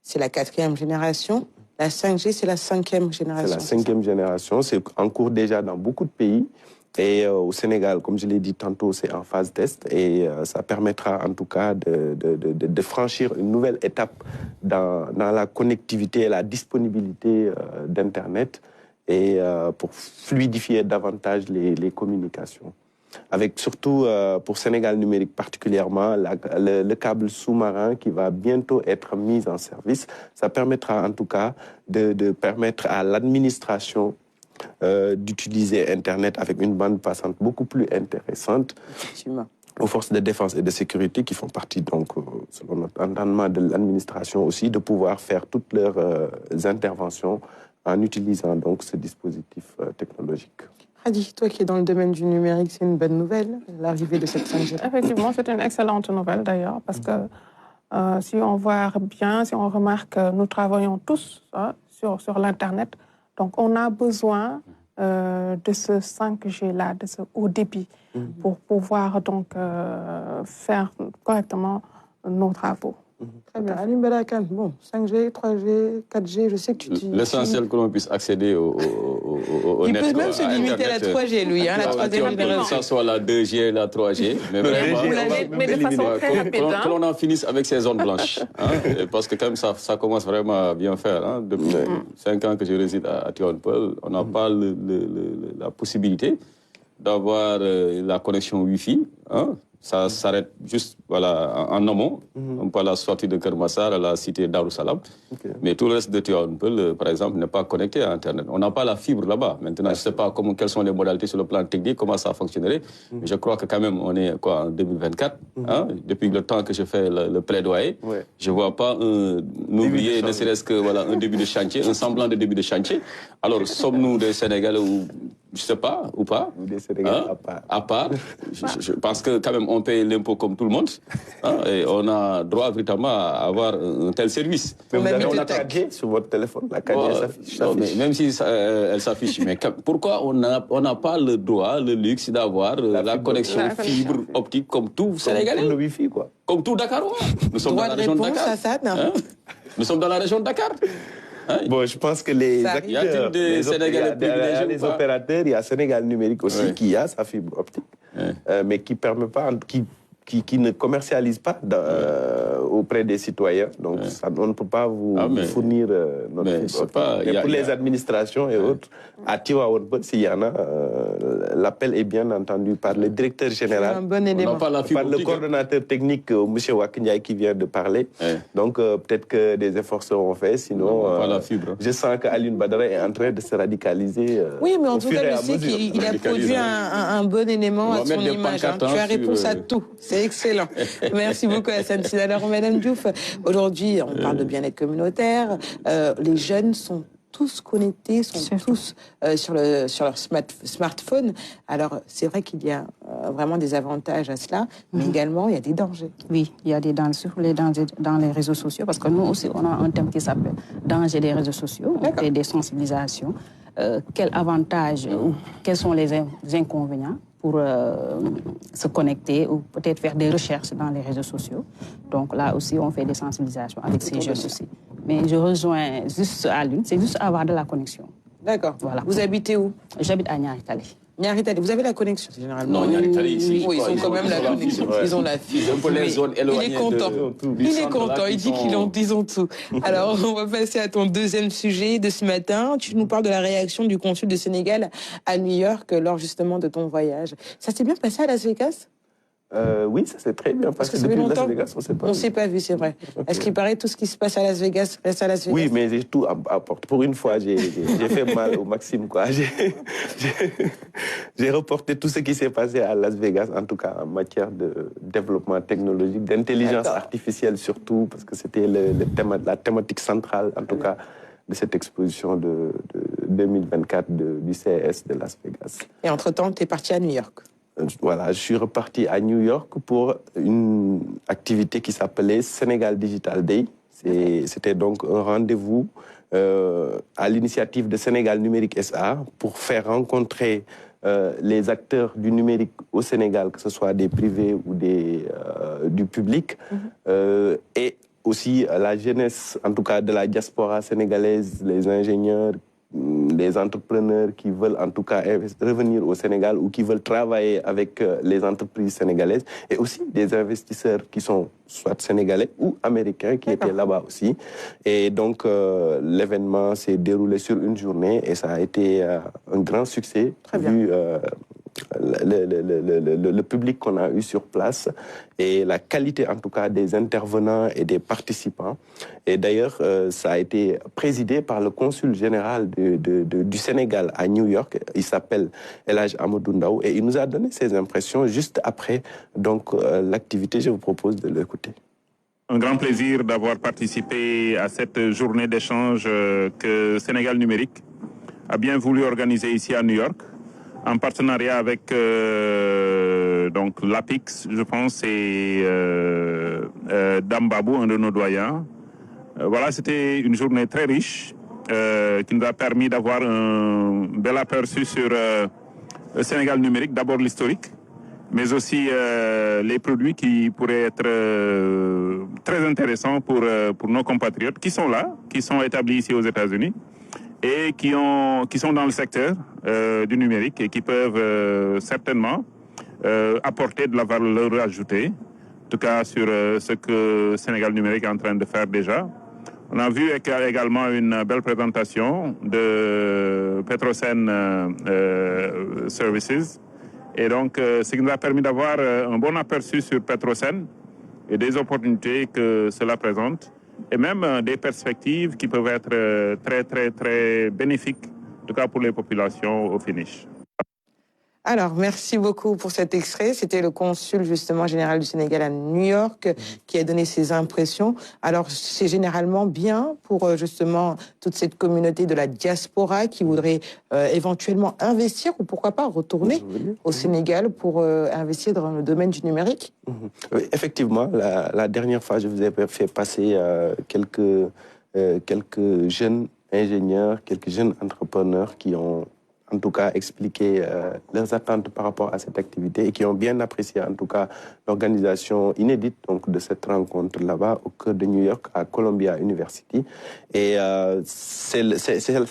c'est la 4e génération, la 5G, c'est la 5e génération. C'est la 5e génération, c'est en cours déjà dans beaucoup de pays. Et au Sénégal, comme je l'ai dit tantôt, c'est en phase test et ça permettra en tout cas de franchir une nouvelle étape dans la connectivité et la disponibilité d'Internet et pour fluidifier davantage les communications. Avec surtout, pour Sénégal numérique particulièrement, le câble sous-marin qui va bientôt être mis en service. Ça permettra en tout cas de permettre à l'administration d'utiliser Internet avec une bande passante beaucoup plus intéressante aux forces de défense et de sécurité qui font partie, donc, selon notre entendement de l'administration aussi, de pouvoir faire toutes leurs interventions en utilisant donc ce dispositif technologique. Hadi, toi qui es dans le domaine du numérique, c'est une bonne nouvelle, l'arrivée de cette 5G. Effectivement, c'est une excellente nouvelle d'ailleurs, parce que si on voit bien, si on remarque, nous travaillons tous sur l'Internet. Donc, on a besoin de ce 5G-là, de ce haut débit, pour pouvoir donc faire correctement nos travaux. Très bien. Alim Balakan, bon, 5G, 3G, 4G, je sais que tu dis... L'essentiel que l'on puisse accéder au Il net. Il peut même se limiter à la 3G, lui, hein, la 3e génération. Que ce soit la 2G, la 3G, mais vraiment... Mais de façon très rapide. Que l'on en finisse avec ces zones blanches. Hein, parce que quand même, ça commence vraiment à bien faire. Hein. Depuis 5 ans que je réside à Tivaouane-Peulh, on n'a pas la possibilité d'avoir la connexion Wi-Fi. Hein. Ça s'arrête juste en amont, à la sortie de Kermassar, à la cité Darussalam. Mais tout le reste de Tivaouane-Peulh, par exemple, n'est pas connecté à Internet. On n'a pas la fibre là-bas. Maintenant, je ne sais pas quelles sont les modalités sur le plan technique, comment ça fonctionnerait. Mais je crois que quand même, on est en 2024. Hein, depuis le temps que je fais le plaidoyer, je ne vois pas un ouvrier, ne serait-ce que un début de chantier, un semblant de début de chantier. Alors, sommes-nous des Sénégalais ou... Je ne sais pas, ou pas. Des Sénégalais à part. Je pense que quand même on paye l'impôt comme tout le monde. Hein, et on a droit véritablement à avoir un tel service. Mais vous avez la 4G sur votre téléphone. La 4G s'affiche. Mais même si elle s'affiche, mais pourquoi on n'a pas le droit, le luxe d'avoir la connexion fibre optique comme tout Sénégalais? Comme le Wi-Fi, quoi. Comme tout Dakarois. Nous sommes dans la région de Dakar. Nous sommes dans la région de Dakar. Bon, je pense que les acteurs, les opérateurs, il y a Sénégal numérique aussi qui a sa fibre optique, mais qui permet pas, qui ne commercialise pas auprès des citoyens. Donc, on ne peut pas vous fournir notre fibre optique. Mais pour les administrations et autres, à Tivaouane-Peulh, s'il y en a, l'appel est bien entendu par le directeur général, un bon élément. par le coordonnateur technique, M. Wakindiaï, qui vient de parler. Donc, peut-être que des efforts seront faits, sinon, je sens qu'Alioune Badara est en train de se radicaliser. Oui, mais en tout cas, je sais qu'il a produit un bon élément à son image. Hein. Tu as réponse à tout. C'est excellent. Merci beaucoup, Hassan. Alors, Madame Diouf, aujourd'hui, on parle de bien-être communautaire. Les jeunes sont tous connectés, sont tous sur leur smartphone. Alors, c'est vrai qu'il y a vraiment des avantages à cela, mais également, il y a des dangers. Oui, il y a des dangers dans les réseaux sociaux, parce que nous aussi, on a un thème qui s'appelle « Danger des réseaux sociaux ». On fait des sensibilisations. Quels avantages ou quels sont les inconvénients pour se connecter ou peut-être faire des recherches dans les réseaux sociaux. Donc là aussi, on fait des sensibilisations avec ces jeunes aussi. Mais je rejoins juste à l'une, c'est juste avoir de la connexion. D'accord. Voilà. Vous habitez où? J'habite à Niaritali. Nyaritali, vous avez la connexion généralement? Non, Nyaritali, ici. Oui, ils ont quand même la connexion. Ils ont la fibre. Un peu les zones éloignées. Il est content. Il est content. Il dit qu'ils ont tout. Alors, on va passer à ton deuxième sujet de ce matin. Tu nous parles de la réaction du consul du Sénégal à New York lors justement de ton voyage. Ça s'est bien passé à Las Vegas? Oui, ça s'est très bien passé. Depuis Las Vegas, on ne s'est pas vu, c'est vrai. Est-ce qu'il paraît tout ce qui se passe à Las Vegas reste à Las Vegas? Oui, mais j'ai tout apporté. Pour une fois, j'ai fait mal au Maxime, quoi. J'ai reporté tout ce qui s'est passé à Las Vegas, en tout cas en matière de développement technologique, d'intelligence artificielle surtout, parce que c'était la thématique centrale, en tout cas, de cette exposition de 2024 du CES de Las Vegas. Et entre-temps, tu es parti à New York? Voilà, je suis reparti à New York pour une activité qui s'appelait Sénégal Digital Day. C'était donc un rendez-vous à l'initiative de Sénégal Numérique SA pour faire rencontrer les acteurs du numérique au Sénégal, que ce soit des privés ou du public, et aussi la jeunesse, en tout cas de la diaspora sénégalaise, les ingénieurs, les entrepreneurs qui veulent en tout cas revenir au Sénégal ou qui veulent travailler avec les entreprises sénégalaises, et aussi des investisseurs qui sont soit sénégalais ou américains qui étaient là-bas aussi. Et donc l'événement s'est déroulé sur une journée et ça a été un grand succès vu le public qu'on a eu sur place et la qualité en tout cas des intervenants et des participants. Et d'ailleurs, ça a été présidé par le consul général du Sénégal à New York. Il s'appelle El Hadj Amadou Ndaw et il nous a donné ses impressions juste après donc l'activité. Je vous propose de l'écouter. Un grand plaisir d'avoir participé à cette journée d'échange que Sénégal Numérique a bien voulu organiser ici à New York, en partenariat avec donc l'APIX, je pense, et Dambabou, un de nos doyens. Voilà, c'était une journée très riche qui nous a permis d'avoir un bel aperçu sur le Sénégal numérique, d'abord l'historique, mais aussi les produits qui pourraient être très intéressants pour nos compatriotes qui sont là, qui sont établis ici aux États-Unis et qui sont dans le secteur du numérique et qui peuvent certainement apporter de la valeur ajoutée, en tout cas sur ce que Sénégal numérique est en train de faire déjà. On a vu également une belle présentation de Petrosen Services. Et donc, ce qui nous a permis d'avoir un bon aperçu sur Petrosen et des opportunités que cela présente, et même des perspectives qui peuvent être très, très, très bénéfiques, en tout cas pour les populations au finish. Alors, merci beaucoup pour cet extrait. C'était le consul, justement, général du Sénégal à New York qui a donné ses impressions. Alors, c'est généralement bien pour, justement, toute cette communauté de la diaspora qui voudrait éventuellement investir ou pourquoi pas retourner au Sénégal pour investir dans le domaine du numérique. Oui, effectivement, la dernière fois, je vous ai fait passer quelques jeunes ingénieurs, quelques jeunes entrepreneurs qui ont en tout cas expliqué leurs attentes par rapport à cette activité et qui ont bien apprécié en tout cas l'organisation inédite donc, de cette rencontre là-bas au cœur de New York à Columbia University. Et c'est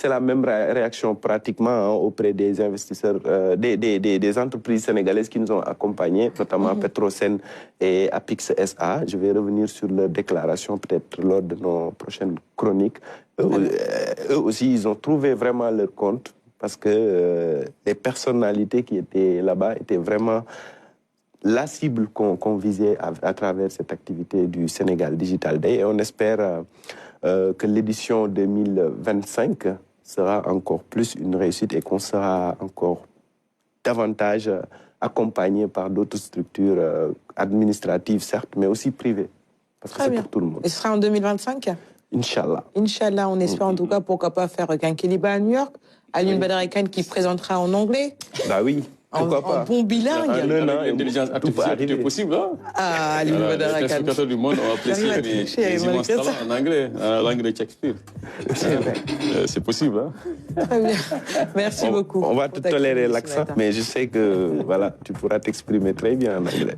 la même réaction pratiquement auprès des investisseurs, des entreprises sénégalaises qui nous ont accompagnés, notamment Petrosen et Apix SA. Je vais revenir sur leur déclaration peut-être lors de nos prochaines chroniques. Eux aussi, ils ont trouvé vraiment leur compte parce que les personnalités qui étaient là-bas étaient vraiment la cible qu'on visait à travers cette activité du Sénégal Digital Day. Et on espère que l'édition 2025 sera encore plus une réussite et qu'on sera encore davantage accompagné par d'autres structures administratives, certes, mais aussi privées. Parce que c'est pour tout le monde. Et ce sera en 2025 ? Inch'Allah. Inch'Allah, on espère en tout cas, pourquoi pas faire Kinkeliba à New York. Alioune Badara Kane qui présentera en anglais. Bah oui. en bon bilingue. L'intelligence artificielle est possible. Hein? Ah, Ali Badara Khan. Les téléspectateurs du monde ont apprécié les immenses talents en anglais, langue de Shakespeare. C'est possible. Hein? Très bien. Merci beaucoup. On va te tolérer l'accent, mais je sais que voilà, tu pourras t'exprimer très bien en anglais.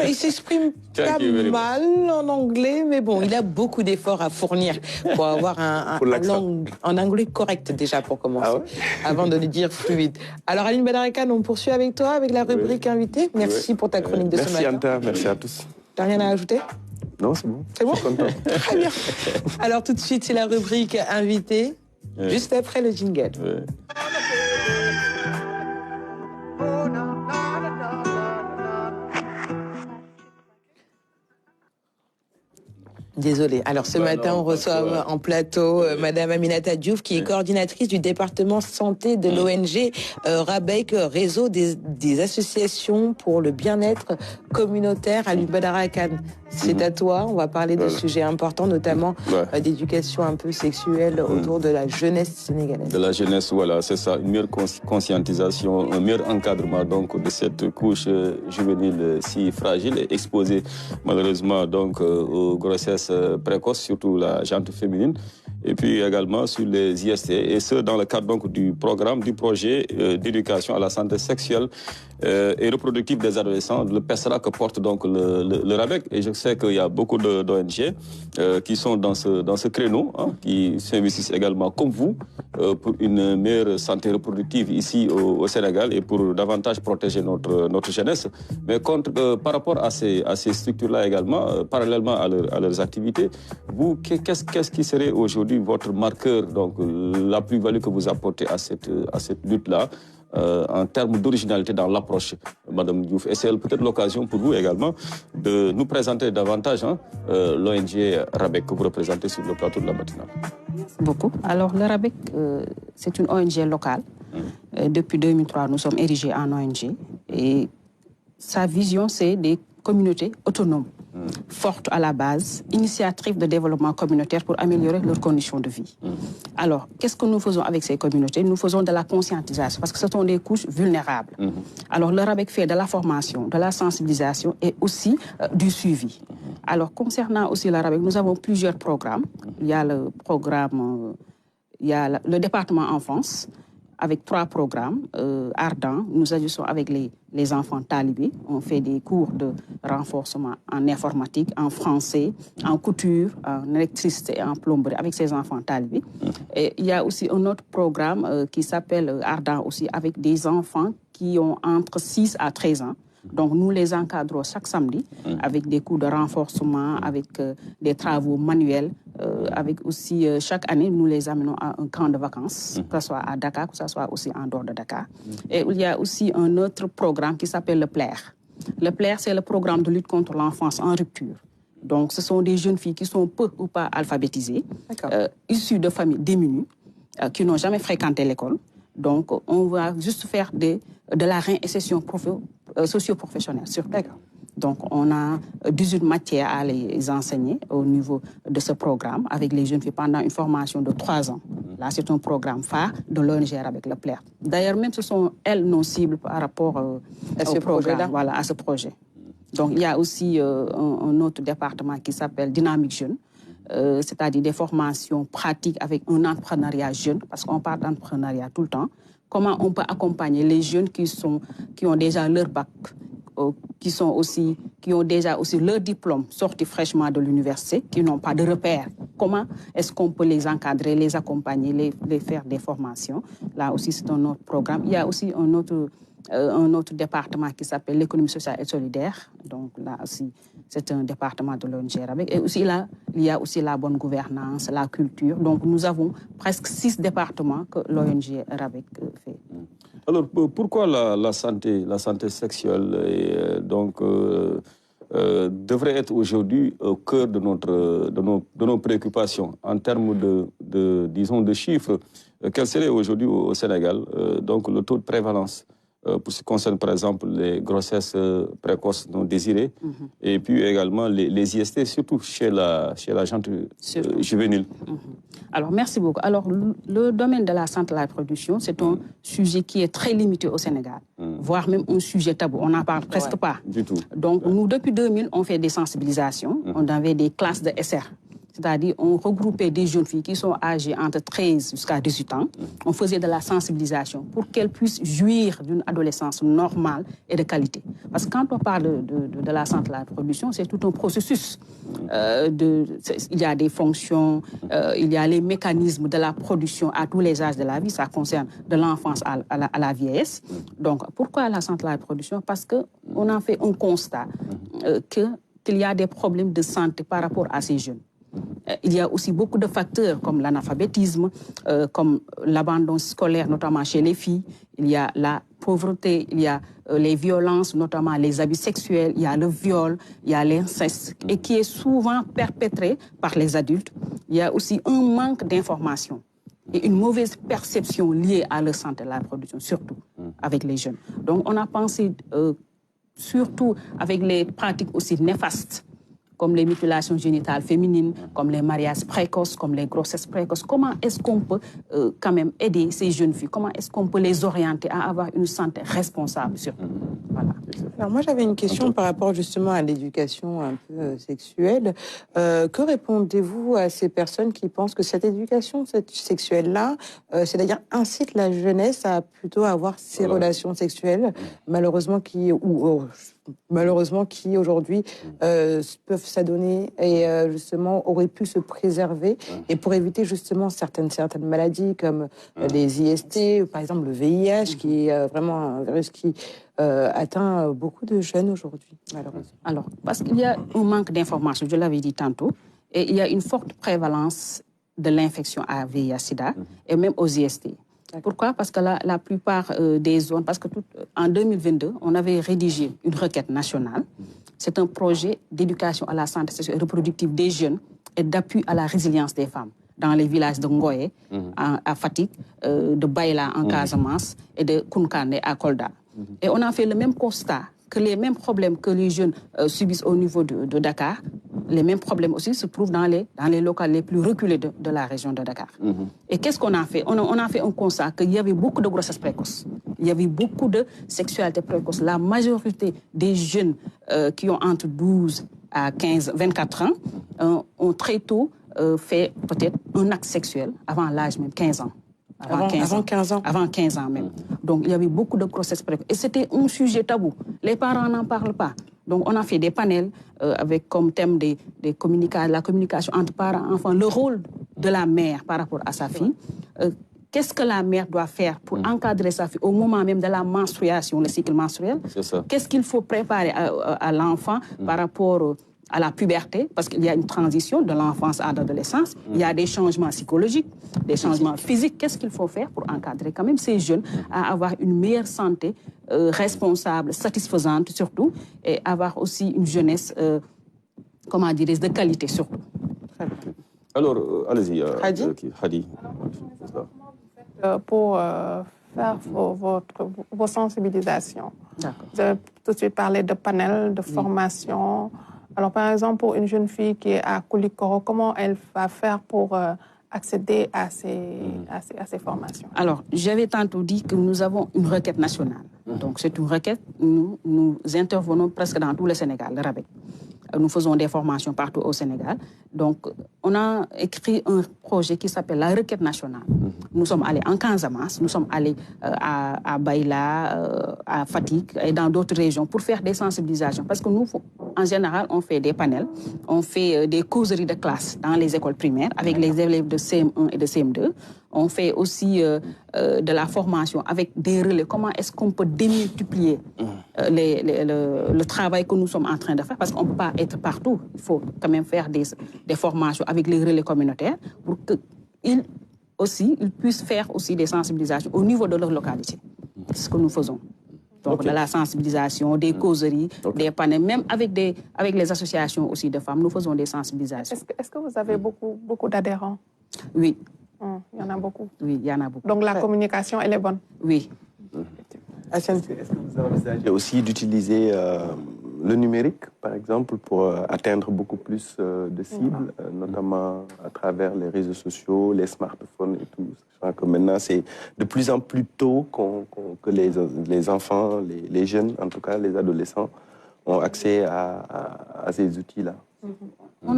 Il s'exprime pas mal en anglais, mais bon, il a beaucoup d'efforts à fournir pour avoir un anglais correct déjà pour commencer, avant de le dire fluide. Alors Aline Badara Khan, on poursuit avec toi, avec la rubrique invitée. Merci pour ta chronique de ce matin. Merci Anta, merci à tous. T'as rien à ajouter? Non, c'est bon. C'est bon? Je suis content. Très bien. Alors tout de suite, c'est la rubrique invitée, juste après le jingle. Désolée. Alors ce matin, on reçoit en plateau Madame Aminata Diouf, qui est coordinatrice du département santé de l'ONG RABEC, réseau des associations pour le bien-être communautaire. Aline Badara Khan, c'est à toi. On va parler de sujets importants, notamment d'éducation un peu sexuelle autour de la jeunesse sénégalaise. De la jeunesse, voilà, c'est ça. Une meilleure conscientisation, un meilleur encadrement donc de cette couche juvénile si fragile et exposée malheureusement donc aux grossesses précoces, surtout la gente féminine, et puis également sur les IST, et ce dans le cadre donc du projet d'éducation à la santé sexuelle et reproductive des adolescents, le PESRA que porte donc le RABEC. Et je sais qu'il y a beaucoup d'ONG qui sont dans ce créneau, hein, qui s'investissent également comme vous pour une meilleure santé reproductive ici au Sénégal et pour davantage protéger notre jeunesse. Mais par rapport à ces structures-là également, parallèlement à leurs activités, vous, qu'est-ce qui serait aujourd'hui votre marqueur, donc la plus-value que vous apportez à cette lutte-là, en termes d'originalité dans l'approche, Madame Diouf? Et c'est peut-être l'occasion pour vous également de nous présenter davantage l'ONG RABEC que vous représentez sur le plateau de la matinale. Merci beaucoup. Alors, le RABEC, c'est une ONG locale. Depuis 2003, nous sommes érigés en ONG. Et sa vision, c'est des communautés autonomes, fortes à la base, initiatives de développement communautaire pour améliorer leurs conditions de vie. Alors, qu'est-ce que nous faisons avec ces communautés? Nous faisons de la conscientisation, parce que ce sont des couches vulnérables. Alors, le RABEC fait de la formation, de la sensibilisation et aussi du suivi. Alors, concernant aussi le RABEC, nous avons plusieurs programmes. Il y a le programme, il y a le département enfance, avec 3 programmes ardents. Nous agissons avec les enfants talibés. On fait des cours de renforcement en informatique, en français, en couture, en électricité et en plomberie avec ces enfants talibés. Et il y a aussi un autre programme qui s'appelle Ardent aussi, avec des enfants qui ont entre 6 à 13 ans. Donc, nous les encadrons chaque samedi avec des cours de renforcement, avec des travaux manuels, avec aussi, chaque année, nous les amenons à un camp de vacances, que ce soit à Dakar, que ce soit aussi en dehors de Dakar. Et il y a aussi un autre programme qui s'appelle le PLAIR. Le PLAIR, c'est le programme de lutte contre l'enfance en rupture. Donc, ce sont des jeunes filles qui sont peu ou pas alphabétisées, issues de familles démunies, qui n'ont jamais fréquenté l'école. Donc, on va juste faire de la réinsertion socio-professionnelle sur place. Donc, on a 18 matières à les enseigner au niveau de ce programme avec les jeunes filles pendant une formation de 3 ans. Là, c'est un programme phare de l'ONG avec le PLAIR. D'ailleurs, même ce sont elles nos cibles par rapport à ce programme, voilà, à ce projet. Donc, il y a aussi un autre département qui s'appelle Dynamique Jeune, c'est-à-dire des formations pratiques avec un entrepreneuriat jeune, parce qu'on parle d'entrepreneuriat tout le temps. Comment on peut accompagner les jeunes qui ont déjà leur bac, qui ont déjà aussi leur diplôme sorti fraîchement de l'université, qui n'ont pas de repères. Comment est-ce qu'on peut les encadrer, les accompagner, les faire des formations? Là aussi, c'est un autre programme. Il y a aussi un autre département qui s'appelle l'économie sociale et solidaire. Donc là aussi, c'est un département de l'ONG RABEC. Et aussi là, il y a aussi la bonne gouvernance, la culture. Donc nous avons presque 6 départements que l'ONG RABEC fait. Alors pourquoi la santé sexuelle devrait être aujourd'hui au cœur de nos préoccupations en termes de chiffres? Quel serait aujourd'hui au Sénégal donc le taux de prévalence pour ce qui concerne par exemple les grossesses précoces non désirées, et puis également les IST, surtout chez la gente juvénile. Alors, merci beaucoup. Alors, le domaine de la santé et de la reproduction, c'est un sujet qui est très limité au Sénégal, voire même un sujet tabou. On n'en parle presque pas. Du tout. Donc, nous, depuis 2000, on fait des sensibilisations. On avait des classes de SR. C'est-à-dire, on regroupait des jeunes filles qui sont âgées entre 13 jusqu'à 18 ans. On faisait de la sensibilisation pour qu'elles puissent jouir d'une adolescence normale et de qualité. Parce que quand on parle de la santé et de la reproduction, c'est tout un processus. Il y a des fonctions, il y a les mécanismes de la production à tous les âges de la vie. Ça concerne de l'enfance à la vieillesse. Donc, pourquoi la santé et la reproduction? Parce qu'on a fait un constat qu'il y a des problèmes de santé par rapport à ces jeunes. Il y a aussi beaucoup de facteurs comme l'analphabétisme, comme l'abandon scolaire, notamment chez les filles. Il y a la pauvreté, il y a les violences, notamment les abus sexuels, il y a le viol, il y a l'inceste, et qui est souvent perpétré par les adultes. Il y a aussi un manque d'information et une mauvaise perception liée à leur santé et à la reproduction, surtout avec les jeunes. Donc on a pensé, surtout avec les pratiques aussi néfastes, comme les mutilations génitales féminines, comme les mariages précoces, comme les grossesses précoces. Comment est-ce qu'on peut quand même aider ces jeunes filles? Comment est-ce qu'on peut les orienter à avoir une santé responsable surtout? Voilà. Alors moi, j'avais une question par rapport justement à l'éducation un peu sexuelle. Que répondez-vous à ces personnes qui pensent que cette éducation sexuelle-là, c'est-à-dire incite la jeunesse à plutôt avoir ces relations sexuelles, malheureusement qui aujourd'hui peuvent s'adonner et justement auraient pu se préserver et pour éviter justement certaines maladies comme les IST, par exemple le VIH, qui est vraiment un virus qui atteint beaucoup de jeunes aujourd'hui, malheureusement. Alors, parce qu'il y a un manque d'information, je l'avais dit tantôt, et il y a une forte prévalence de l'infection à VIH-Sida et même aux IST. Pourquoi? Parce que la plupart des zones, parce que en 2022, on avait rédigé une requête nationale. C'est un projet d'éducation à la santé sexuelle et reproductive des jeunes et d'appui à la résilience des femmes dans les villages de Ngoye, à Fatick, de Bayla en Casamance et de Kounkané à Kolda. Et on a fait le même constat que les mêmes problèmes que les jeunes subissent au niveau de Dakar, les mêmes problèmes aussi se trouvent dans les locales les plus reculés de la région de Dakar. Et qu'est-ce qu'on a fait? On a fait un constat qu'il y avait beaucoup de grossesses précoces. Il y avait beaucoup de sexualité précoce. La majorité des jeunes qui ont entre 12 à 24 ans ont très tôt fait peut-être un acte sexuel avant l'âge même 15 ans. Avant 15 ans. Avant 15 ans même. Donc, il y avait beaucoup de grossesses précoces. Et c'était un sujet tabou. Les parents n'en parlent pas. Donc, on a fait des panels avec comme thème la communication entre parents et enfants, le rôle de la mère par rapport à sa fille. Qu'est-ce que la mère doit faire pour encadrer sa fille au moment même de la menstruation, le cycle menstruel? Qu'est-ce qu'il faut préparer à l'enfant par rapport à la puberté, parce qu'il y a une transition de l'enfance à l'adolescence, il y a des changements psychologiques, des changements physiques. Qu'est-ce qu'il faut faire pour encadrer quand même ces jeunes à avoir une meilleure santé responsable, satisfaisante surtout, et avoir aussi une jeunesse, comment dire, de qualité surtout. Alors, allez-y, Hadi. Pour faire vos sensibilisations. Vous avez tout de suite parlé de panels, de formation. Alors, par exemple, pour une jeune fille qui est à Koulikoro, comment elle va faire pour accéder à ces formations? Alors, j'avais tantôt dit que nous avons une requête nationale. Donc, c'est une requête, nous intervenons presque dans tout le Sénégal, le RABEC. Nous faisons des formations partout au Sénégal. Donc, on a écrit un projet qui s'appelle la requête nationale. Nous sommes allés en Casamance, nous sommes allés à Bayla, à Fatick et dans d'autres régions pour faire des sensibilisations. Parce que nous, en général, on fait des panels, on fait des causeries de classe dans les écoles primaires avec les élèves de CM1 et de CM2. On fait aussi de la formation avec des relais. Comment est-ce qu'on peut démultiplier le travail que nous sommes en train de faire? Parce qu'on ne peut pas être partout. Il faut quand même faire des formations avec les relais communautaires pour qu'ils puissent faire aussi des sensibilisations au niveau de leur localité. C'est ce que nous faisons. Donc, de la sensibilisation, des causeries, des panels, même avec les associations aussi de femmes, nous faisons des sensibilisations. Est-ce que vous avez beaucoup d'adhérents? Oui. Il y en a beaucoup. Oui, il y en a beaucoup. Donc la communication, elle est bonne? Oui. Est-ce que vous envisagez aussi d'utiliser le numérique, par exemple, pour atteindre beaucoup plus de cibles, notamment à travers les réseaux sociaux, les smartphones et tout? Je crois que maintenant, c'est de plus en plus tôt que les enfants, les jeunes, en tout cas les adolescents, ont accès à ces outils-là. On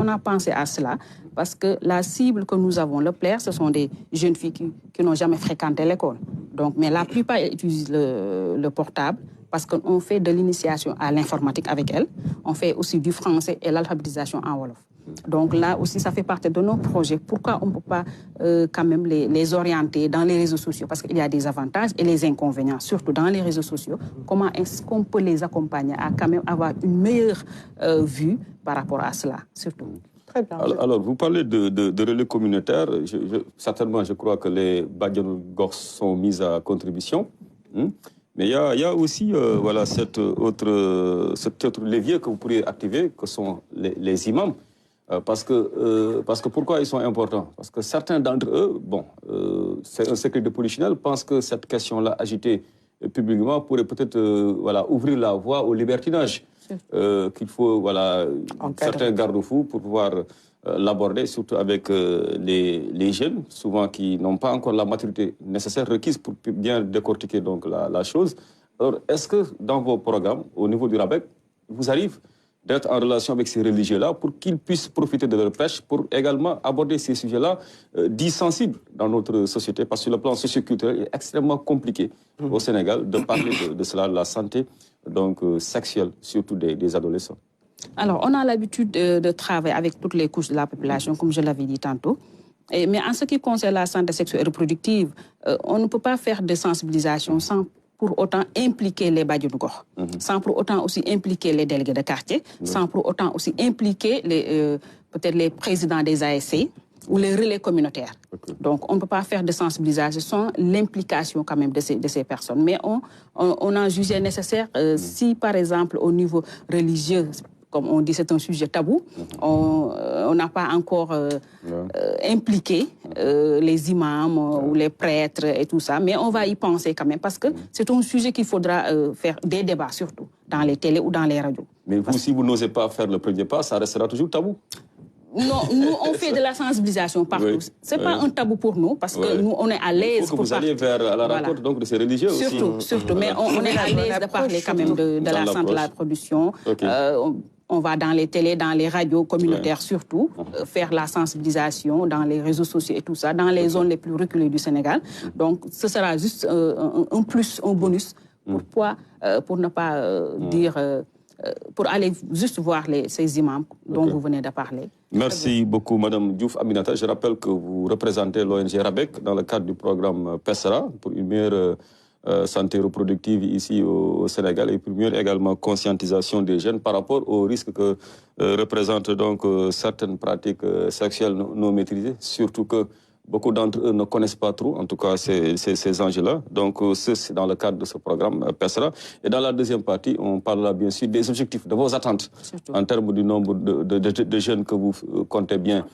a pensé à cela parce que la cible que nous avons, le plaire, ce sont des jeunes filles qui n'ont jamais fréquenté l'école. Donc, mais la plupart utilisent le portable parce qu'on fait de l'initiation à l'informatique avec elles. On fait aussi du français et l'alphabétisation en Wolof. Donc là aussi, ça fait partie de nos projets. Pourquoi on ne peut pas quand même les orienter dans les réseaux sociaux? Parce qu'il y a des avantages et les inconvénients, surtout dans les réseaux sociaux. Comment est-ce qu'on peut les accompagner à quand même avoir une meilleure vue par rapport à cela, surtout? Très bien. Alors, vous parlez de relais communautaires. Certainement, je crois que les Badianou Gors sont mis à contribution. Mais il y a aussi voilà, cet autre levier que vous pourriez activer, que sont les imams. Parce que pourquoi ils sont importants? Parce que certains d'entre eux, c'est un secret de polichinelle, pensent que cette question-là agitée publiquement pourrait peut-être ouvrir la voie au libertinage. Qu'il faut certains garde-fous pour pouvoir l'aborder, surtout avec les jeunes, souvent qui n'ont pas encore la maturité nécessaire requise pour bien décortiquer donc, la chose. Alors, est-ce que dans vos programmes, au niveau du RABEC, vous arrivez d'être en relation avec ces religieux-là pour qu'ils puissent profiter de leur prêche, pour également aborder ces sujets-là dits sensibles dans notre société, parce que sur le plan socioculturel, il est extrêmement compliqué au Sénégal de parler de cela, de la santé donc, sexuelle, surtout des adolescents. Alors, on a l'habitude de travailler avec toutes les couches de la population, comme je l'avais dit tantôt. Mais en ce qui concerne la santé sexuelle et reproductive, on ne peut pas faire de sensibilisation sans pour autant impliquer les Badianou Gors, sans pour autant aussi impliquer les délégués de quartier, sans pour autant aussi impliquer peut-être les présidents des ASC ou les relais communautaires. Donc, on ne peut pas faire de sensibilisation sans l'implication quand même de ces personnes. Mais on a jugé nécessaire, si par exemple au niveau religieux, comme on dit, c'est un sujet tabou, on n'a pas encore impliqué les imams ou les prêtres et tout ça, mais on va y penser quand même, parce que c'est un sujet qu'il faudra faire des débats, surtout dans les télés ou dans les radios. Mais vous, si vous n'osez pas faire le premier pas, ça restera toujours tabou. Non, nous, on fait de la sensibilisation partout. Ce n'est pas un tabou pour nous, parce que nous, on est à l'aise. Il faut que vous alliez à la rencontre donc, de ces religieux surtout, mais on est à l'aise de parler quand même de la santé de la reproduction. On va dans les télés, dans les radios communautaires surtout, faire la sensibilisation dans les réseaux sociaux et tout ça, dans les zones les plus reculées du Sénégal. Donc, ce sera juste un plus, un bonus. Pourquoi? Pour ne pas dire... pour aller juste voir ces imams dont vous venez de parler. Merci beaucoup, Madame Diouf Aminata. Je rappelle que vous représentez l'ONG RABEC dans le cadre du programme PESRA pour une meilleure santé reproductive ici au Sénégal et pour mieux également conscientisation des jeunes par rapport aux risques que représentent donc certaines pratiques sexuelles non maîtrisées, surtout que beaucoup d'entre eux ne connaissent pas trop, en tout cas, ces enjeux-là. Donc, c'est dans le cadre de ce programme PESRA. Et dans la deuxième partie, on parlera bien sûr des objectifs, de vos attentes, en termes du nombre de jeunes que vous comptez bien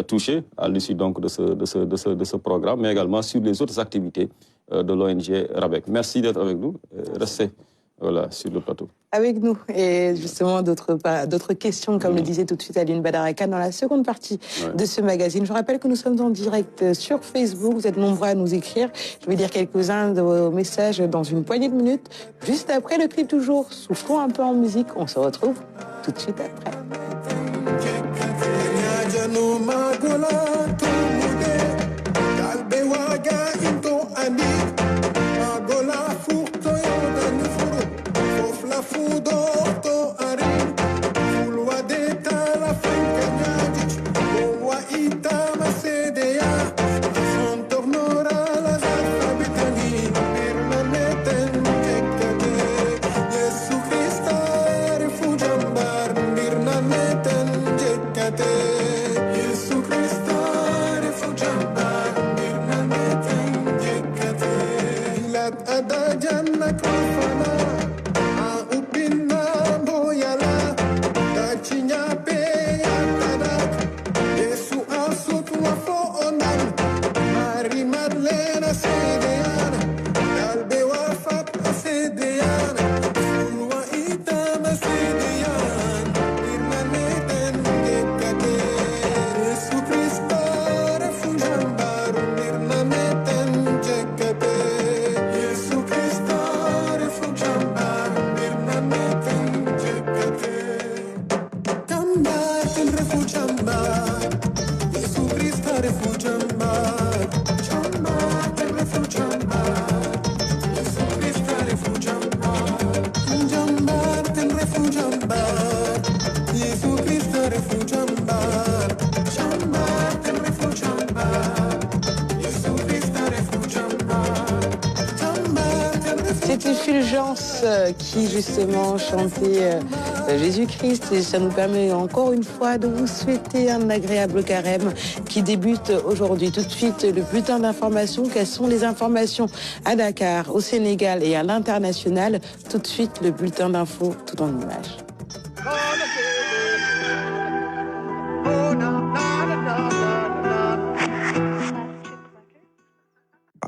toucher à l'issue donc de ce programme, mais également sur les autres activités de l'ONG RABEC. Merci d'être avec nous. Restez sur le plateau. Avec nous, et justement d'autres questions, comme le disait tout de suite Aline Badaraka, dans la seconde partie de ce magazine. Je rappelle que nous sommes en direct sur Facebook, vous êtes nombreux à nous écrire. Je vais lire quelques-uns de vos messages dans une poignée de minutes. Juste après le clip toujours, soufflons un peu en musique, on se retrouve tout de suite après. Yesu Christa Fulgence qui justement chantait Jésus-Christ, et ça nous permet encore une fois de vous souhaiter un agréable carême qui débute aujourd'hui. Tout de suite, le bulletin d'information. Quelles sont les informations à Dakar, au Sénégal et à l'international? Tout de suite, le bulletin d'info tout en images.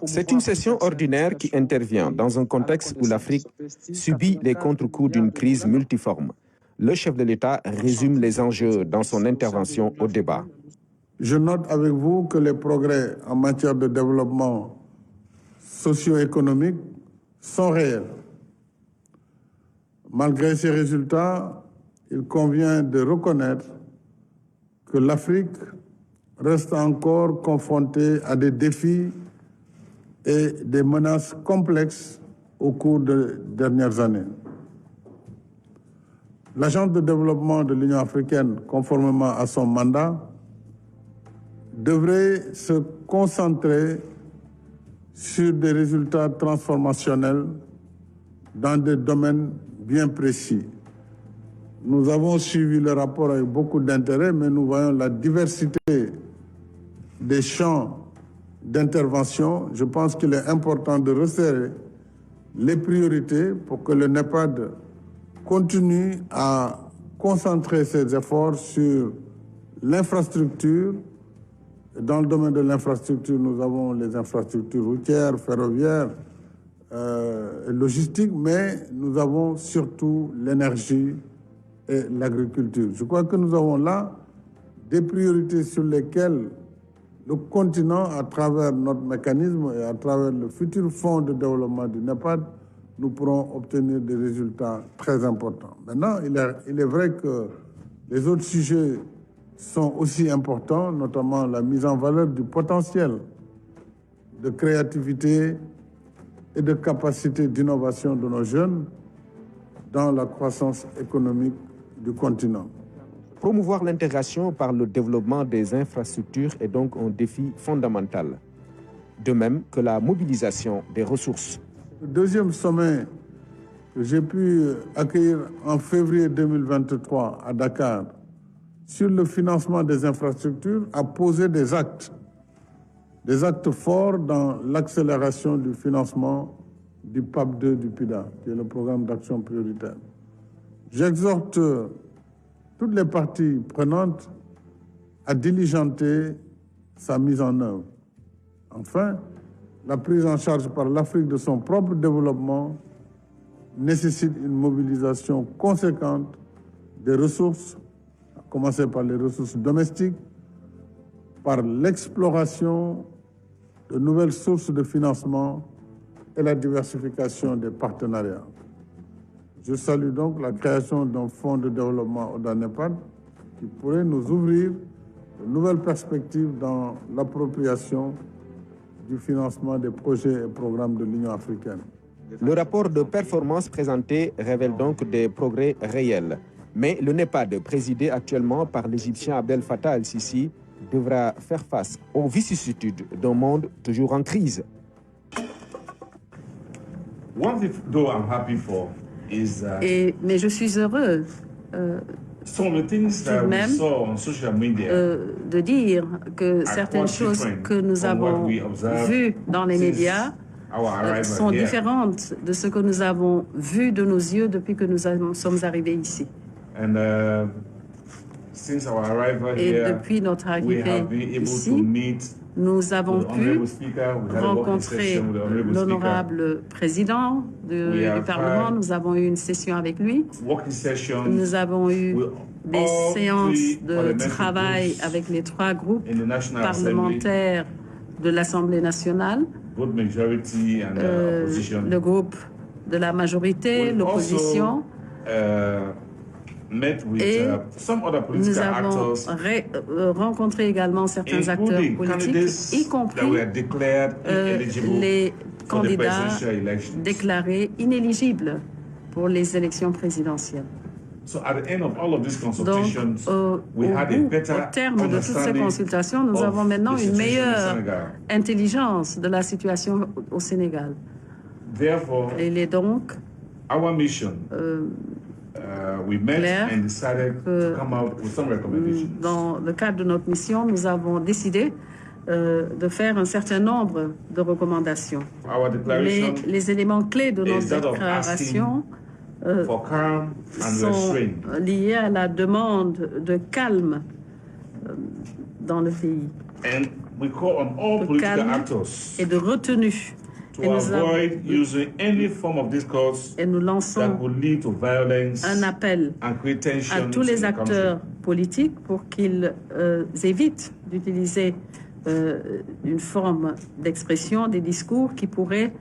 C'est une session ordinaire qui intervient dans un contexte où l'Afrique subit les contre-coups d'une crise multiforme. Le chef de l'État résume les enjeux dans son intervention au débat. Je note avec vous que les progrès en matière de développement socio-économique sont réels. Malgré ces résultats, il convient de reconnaître que l'Afrique reste encore confrontée à des défis et des menaces complexes au cours des dernières années. L'Agence de développement de l'Union africaine, conformément à son mandat, devrait se concentrer sur des résultats transformationnels dans des domaines bien précis. Nous avons suivi le rapport avec beaucoup d'intérêt, mais nous voyons la diversité des champs d'intervention. Je pense qu'il est important de resserrer les priorités pour que le NEPAD continue à concentrer ses efforts sur l'infrastructure. Dans le domaine de l'infrastructure, nous avons les infrastructures routières, ferroviaires, logistiques, mais nous avons surtout l'énergie et l'agriculture. Je crois que nous avons là des priorités sur lesquelles le continent, à travers notre mécanisme et à travers le futur fonds de développement du NEPAD, nous pourrons obtenir des résultats très importants. Maintenant, il est vrai que les autres sujets sont aussi importants, notamment la mise en valeur du potentiel de créativité et de capacité d'innovation de nos jeunes dans la croissance économique du continent. Promouvoir l'intégration par le développement des infrastructures est donc un défi fondamental, de même que la mobilisation des ressources. Le deuxième sommet que j'ai pu accueillir en février 2023 à Dakar sur le financement des infrastructures a posé des actes forts dans l'accélération du financement du PAP 2 du PIDA, qui est le programme d'action prioritaire. J'exhorte toutes les parties prenantes à diligenter sa mise en œuvre. Enfin, la prise en charge par l'Afrique de son propre développement nécessite une mobilisation conséquente des ressources, à commencer par les ressources domestiques, par l'exploration de nouvelles sources de financement et la diversification des partenariats. Je salue donc la création d'un fonds de développement au NEPAD qui pourrait nous ouvrir de nouvelles perspectives dans l'appropriation du financement des projets et programmes de l'Union africaine. Le rapport de performance présenté révèle donc des progrès réels. Mais le NEPAD, présidé actuellement par l'Égyptien Abdel Fattah el-Sisi, devra faire face aux vicissitudes d'un monde toujours en crise. Mais je suis heureux tout de même de dire que certaines choses que nous avons vues dans les médias sont différentes de ce que nous avons vu de nos yeux depuis que nous sommes arrivés ici. Et depuis notre arrivée ici, nous avons pu rencontrer l'honorable président du Parlement. Nous avons eu une session avec lui. Nous avons eu des séances de travail avec les 3 groupes parlementaires de l'Assemblée nationale, le groupe de la majorité, l'opposition. Et nous avons rencontré également certains acteurs politiques, y compris les candidats déclarés inéligibles pour les élections présidentielles. Donc, au terme de toutes ces consultations, nous avons maintenant une meilleure intelligence de la situation au Sénégal. Therefore, il est donc our mission, we met and decided to come out with some recommendations. Dans le cadre de notre mission, nous avons décidé de faire un certain nombre de recommandations. Mais les éléments clés de notre déclaration sont liés à la demande de calme dans le pays. And we call on all political actors et de retenue. To avoid using any form of discourse et nous lançons that would lead to violence un appel and create tension à tous les acteurs politiques pour qu'ils évitent d'utiliser une forme d'expression, des discours qui pourraient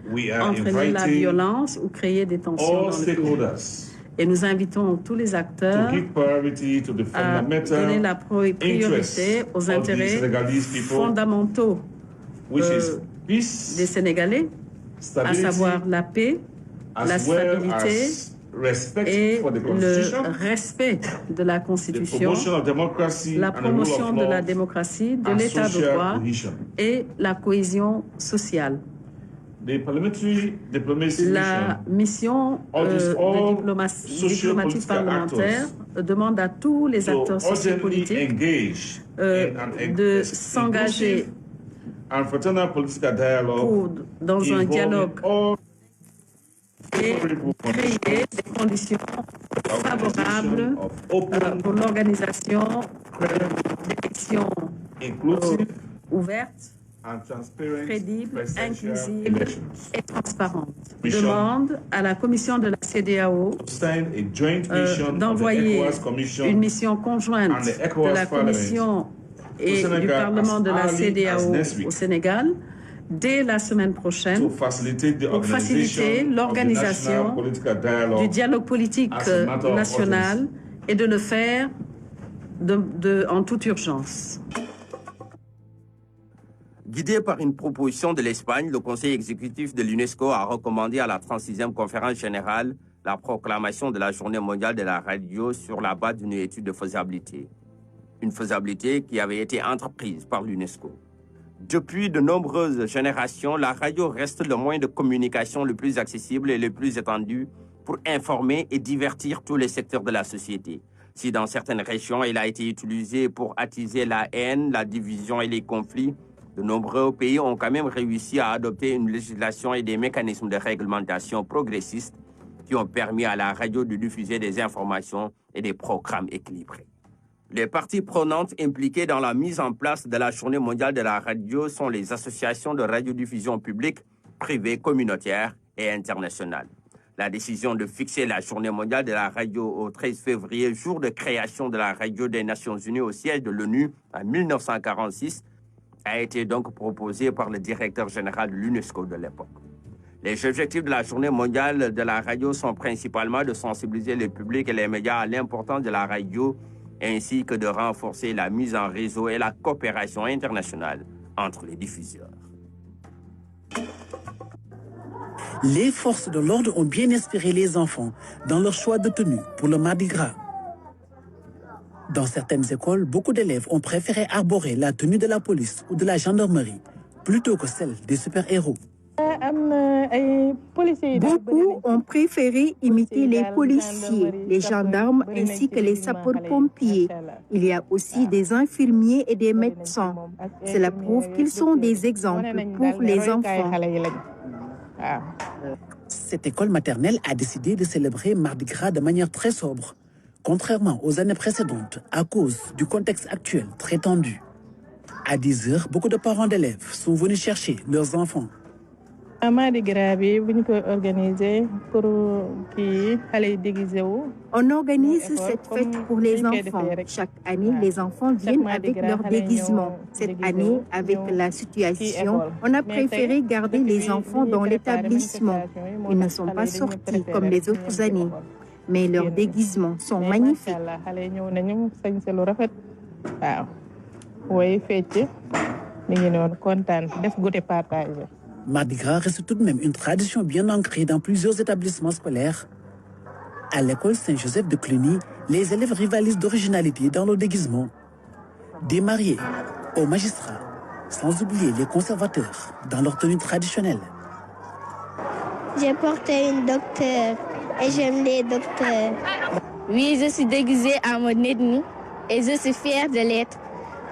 entraîner la violence ou créer des tensions dans le pays. Et nous invitons tous les acteurs à donner la priorité aux intérêts fondamentaux des Sénégalais, à savoir la paix, la stabilité et le respect de la Constitution, la promotion de la démocratie, de l'état de droit et la cohésion sociale. La mission de diplomatie parlementaire demande à tous les acteurs sociopolitiques de s'engager dans un dialogue et créer des conditions favorables pour l'organisation d'élections ouvertes, crédibles, inclusives et transparentes. Demande à la commission de la CEDEAO d'envoyer une mission conjointe de la commission et du Parlement de la CEDEAO au Sénégal dès la semaine prochaine pour faciliter l'organisation du dialogue politique national et de le faire en toute urgence. Guidé par une proposition de l'Espagne, le Conseil exécutif de l'UNESCO a recommandé à la 36e conférence générale la proclamation de la Journée mondiale de la radio sur la base d'une étude de faisabilité. Une faisabilité qui avait été entreprise par l'UNESCO. Depuis de nombreuses générations, la radio reste le moyen de communication le plus accessible et le plus étendu pour informer et divertir tous les secteurs de la société. Si dans certaines régions, elle a été utilisée pour attiser la haine, la division et les conflits, de nombreux pays ont quand même réussi à adopter une législation et des mécanismes de réglementation progressistes qui ont permis à la radio de diffuser des informations et des programmes équilibrés. Les parties prenantes impliquées dans la mise en place de la Journée mondiale de la radio sont les associations de radiodiffusion publique, privée, communautaire et internationale. La décision de fixer la Journée mondiale de la radio au 13 février, jour de création de la radio des Nations Unies au siège de l'ONU en 1946, a été donc proposée par le directeur général de l'UNESCO de l'époque. Les objectifs de la Journée mondiale de la radio sont principalement de sensibiliser le public et les médias à l'importance de la radio ainsi que de renforcer la mise en réseau et la coopération internationale entre les diffuseurs. Les forces de l'ordre ont bien inspiré les enfants dans leur choix de tenue pour le Mardi Gras. Dans certaines écoles, beaucoup d'élèves ont préféré arborer la tenue de la police ou de la gendarmerie plutôt que celle des super-héros. Beaucoup ont préféré imiter les policiers, les gendarmes ainsi que les sapeurs-pompiers. Il y a aussi des infirmiers et des médecins. Cela prouve qu'ils sont des exemples pour les enfants. Cette école maternelle a décidé de célébrer Mardi Gras de manière très sobre, contrairement aux années précédentes, à cause du contexte actuel très tendu. À 10 h, beaucoup de parents d'élèves sont venus chercher leurs enfants. On organise cette fête pour les enfants. Chaque année, les enfants viennent avec leur déguisement. Cette année, avec la situation, on a préféré garder les enfants dans l'établissement. Ils ne sont pas sortis comme les autres années, mais leurs déguisements sont magnifiques. Mardi Gras reste tout de même une tradition bien ancrée dans plusieurs établissements scolaires. À l'école Saint-Joseph de Cluny, les élèves rivalisent d'originalité dans leur déguisement. Des mariés aux magistrats, sans oublier les conservateurs dans leur tenue traditionnelle. J'ai porté une docteur et j'aime les docteurs. Oui, je suis déguisée à mon ethnie et je suis fière de l'être.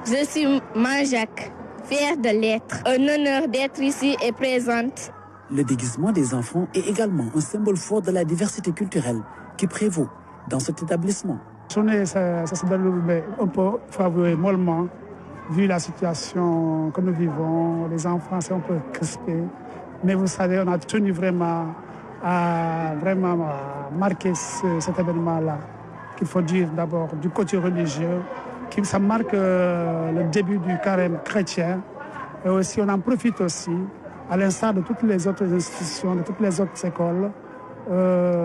Je suis Manjac, fière de l'être. Un honneur d'être ici et présente. Le déguisement des enfants est également un symbole fort de la diversité culturelle qui prévaut dans cet établissement. Ça se déroule un peu favorable mollement, vu la situation que nous vivons. Les enfants sont un peu crispés. Mais vous savez, on a tenu vraiment à marquer cet événement-là. Qu'il faut dire d'abord du côté religieux, ça marque le début du carême chrétien. Et aussi, on en profite aussi, à l'instar de toutes les autres institutions, de toutes les autres écoles,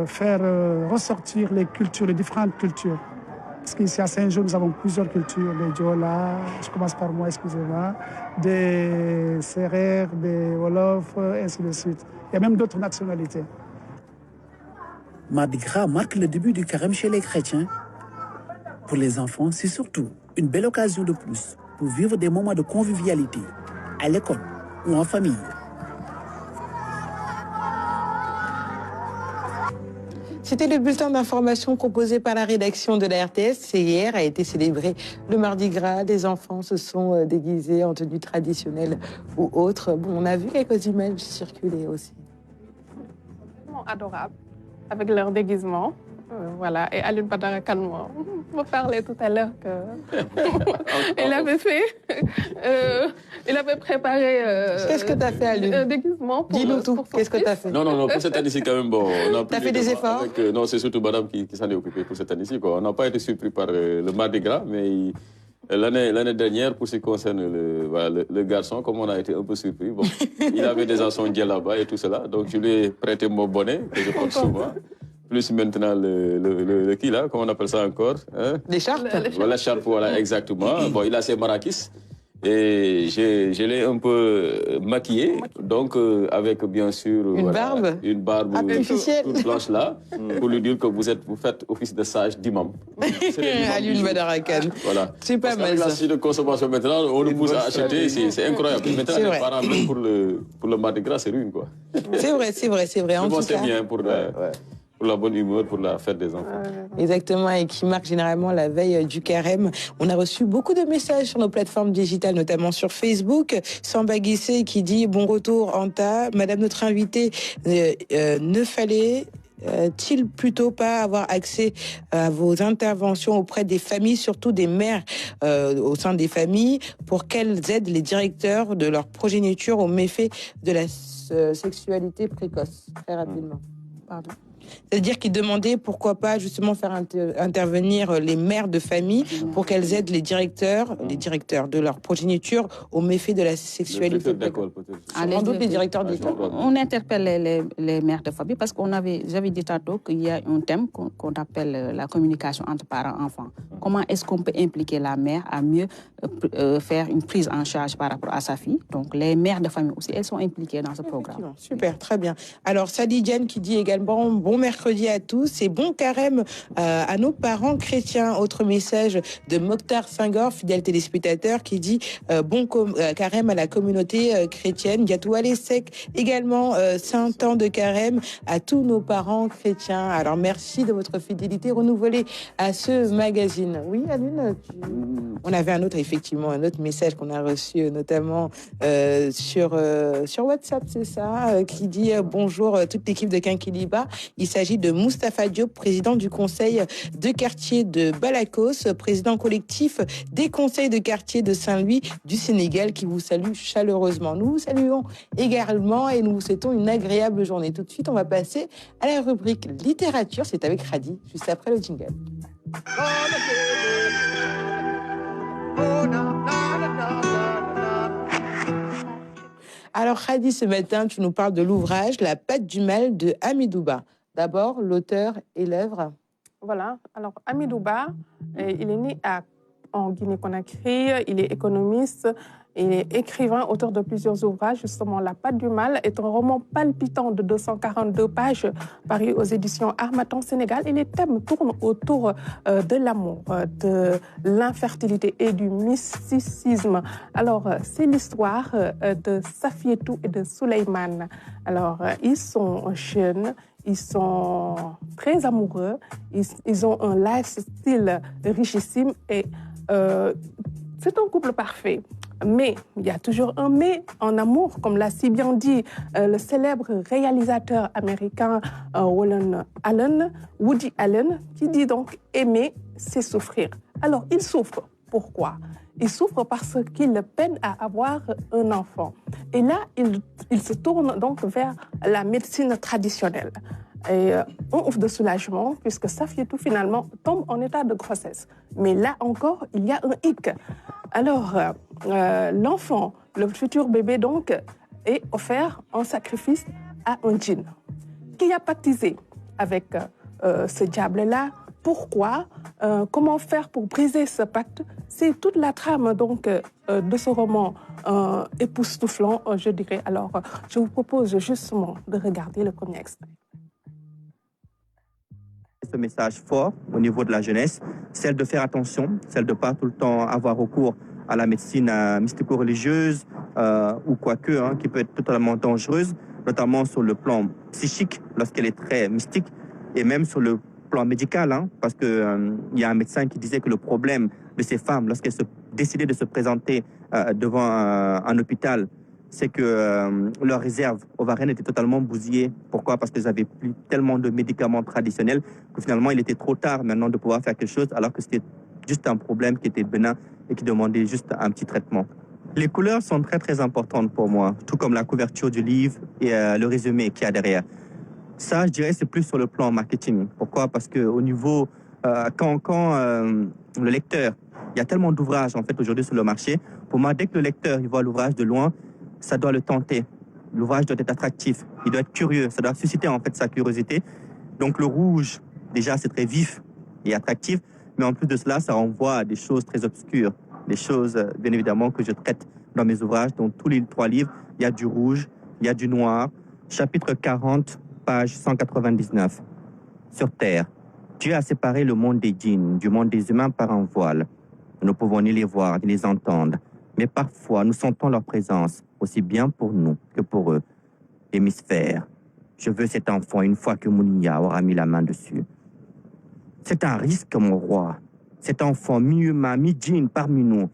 faire ressortir les cultures, les différentes cultures. Parce qu'ici à Saint-Jean, nous avons plusieurs cultures, des Diola, je commence par moi, excusez-moi, des Sérères, des Wolofs, ainsi de suite. Il y a même d'autres nationalités. Mardi Gras marque le début du carême chez les chrétiens. Pour les enfants, c'est surtout une belle occasion de plus pour vivre des moments de convivialité à l'école ou en famille. C'était le bulletin d'information proposé par la rédaction de la RTS. Hier a été célébré le Mardi Gras. Les enfants se sont déguisés en tenue traditionnelle ou autre. Bon, on a vu quelques images circuler aussi. Adorable, avec leur déguisement. Voilà, et Alioune Badara Kane me parlait tout à l'heure qu'il avait fait, il avait préparé qu'est-ce que tu as fait, Alioune? Un déguisement pour... Dis-nous tout, qu'est-ce que tu as fait? Non, pour cette année-ci quand même, bon... Tu as fait des efforts non, c'est surtout madame qui s'en est occupée pour cette année-ci, quoi. On n'a pas été surpris par le Mardi Gras, mais l'année dernière, pour ce qui concerne le garçon, comme on a été un peu surpris, bon, il avait déjà son djellaba et tout cela, donc je lui ai prêté mon bonnet, que je porte souvent. Plus maintenant le qui là, comment on appelle ça encore, hein? L'écharpe. Voilà, l'écharpe, voilà, exactement. Bon, il a ses marakis et je l'ai un peu maquillé, donc avec bien sûr une barbe artificielle toute blanche là, pour lui dire que vous faites office de sage d'imam. Alioune Badara Kane. Voilà. C'est pas mal ça. La suite de consommation maintenant, on nous pousse à acheter, c'est incroyable. Maintenant, les parents même pour le Mardi Gras, c'est ruine quoi. C'est vrai. En tout cas, c'est bien pour la bonne humeur, pour la fête des enfants. Exactement, et qui marque généralement la veille du carême. On a reçu beaucoup de messages sur nos plateformes digitales, notamment sur Facebook. Samba Guissé qui dit « Bon retour, Anta. Madame notre invitée, ne fallait-il plutôt pas avoir accès à vos interventions auprès des familles, surtout des mères au sein des familles, pour qu'elles aident les directeurs de leur progéniture aux méfaits de la sexualité précoce ?» Très rapidement. Pardon. C'est-à-dire qu'il demandait pourquoi pas justement faire intervenir les mères de famille pour qu'elles aident les directeurs de leur progéniture aux méfaits de la sexualité. Sans doute les directeurs d'école. On interpelle les mères de famille parce j'avais dit tantôt qu'il y a un thème qu'on appelle la communication entre parents-enfants. Comment est-ce qu'on peut impliquer la mère à mieux faire une prise en charge par rapport à sa fille? Donc les mères de famille aussi, elles sont impliquées dans ce programme. Super, très bien. Alors Sadi Diane qui dit également bon mercredi à tous et bon carême à nos parents chrétiens. Autre message de Mokhtar Senghor, fidèle téléspectateur, qui dit bon carême à la communauté chrétienne. Gatou Alessek également, saint temps de carême à tous nos parents chrétiens. Alors merci de votre fidélité renouvelée à ce magazine. Oui, Alune, on avait un autre message qu'on a reçu notamment sur WhatsApp, c'est ça, qui dit bonjour toute l'équipe de Kinkeliba. Il s'agit de Moustapha Diop, président du conseil de quartier de Balakos, président collectif des conseils de quartier de Saint-Louis du Sénégal, qui vous salue chaleureusement. Nous vous saluons également et nous vous souhaitons une agréable journée. Tout de suite, on va passer à la rubrique littérature. C'est avec Radi, juste après le jingle. Alors Radi, ce matin, tu nous parles de l'ouvrage La patte du mal de Hamidouba. D'abord, l'auteur et l'œuvre. Voilà. Alors, Hamidouba, il est né à en Guinée-Conakry. Il est économiste, il est écrivain, auteur de plusieurs ouvrages. Justement, La Patte du Mal est un roman palpitant de 242 pages paru aux éditions Harmattan Sénégal. Et les thèmes tournent autour de l'amour, de l'infertilité et du mysticisme. Alors, c'est l'histoire de Safietou et de Souleymane. Alors, ils sont jeunes, ils sont très amoureux, ils ont un lifestyle richissime et c'est un couple parfait. Mais il y a toujours un mais en amour, comme l'a si bien dit le célèbre réalisateur américain Woody Allen, qui dit donc aimer, c'est souffrir. Alors, il souffre. Pourquoi? Il souffre parce qu'il peine à avoir un enfant. Et là, il se tourne donc vers la médecine traditionnelle. Et on offre de soulagement puisque Safietou finalement tombe en état de grossesse. Mais là encore, il y a un hic. Alors, l'enfant, le futur bébé donc, est offert en sacrifice à un djinn qui a pactisé avec ce diable-là. Pourquoi? Comment faire pour briser ce pacte? C'est toute la trame donc de ce roman époustouflant, je dirais. Alors, je vous propose justement de regarder le premier extrait. Ce message fort au niveau de la jeunesse, celle de faire attention, celle de ne pas tout le temps avoir recours à la médecine mystico-religieuse ou quoique, qui peut être totalement dangereuse, notamment sur le plan psychique lorsqu'elle est très mystique et même sur le plan médical, parce qu'il y a un médecin qui disait que le problème de ces femmes, lorsqu'elles décidaient de se présenter devant un hôpital, c'est que leur réserve ovarienne était totalement bousillée. Pourquoi? Parce qu'ils n'avaient plus tellement de médicaments traditionnels que finalement, il était trop tard maintenant de pouvoir faire quelque chose, alors que c'était juste un problème qui était bénin et qui demandait juste un petit traitement. Les couleurs sont très, très importantes pour moi, tout comme la couverture du livre et le résumé qu'il y a derrière. Ça, je dirais, c'est plus sur le plan marketing. Pourquoi? Parce qu'au niveau, quand le lecteur, il y a tellement d'ouvrages en fait aujourd'hui sur le marché, pour moi, dès que le lecteur il voit l'ouvrage de loin, ça doit le tenter. L'ouvrage doit être attractif, il doit être curieux, ça doit susciter en fait sa curiosité. Donc le rouge, déjà, c'est très vif et attractif, mais en plus de cela, ça renvoie à des choses très obscures, des choses, bien évidemment, que je traite dans mes ouvrages. Dans tous les 3 livres, il y a du rouge, il y a du noir. Chapitre 40, page 199. Sur Terre, Dieu a séparé le monde des djinns du monde des humains par un voile. Nous ne pouvons ni les voir, ni les entendre, mais parfois nous sentons leur présence, aussi bien pour nous que pour eux. Hémisphère, je veux cet enfant une fois que Mounia aura mis la main dessus. C'est un risque, mon roi. Cet enfant mi-humain, mi-djinn parmi nous,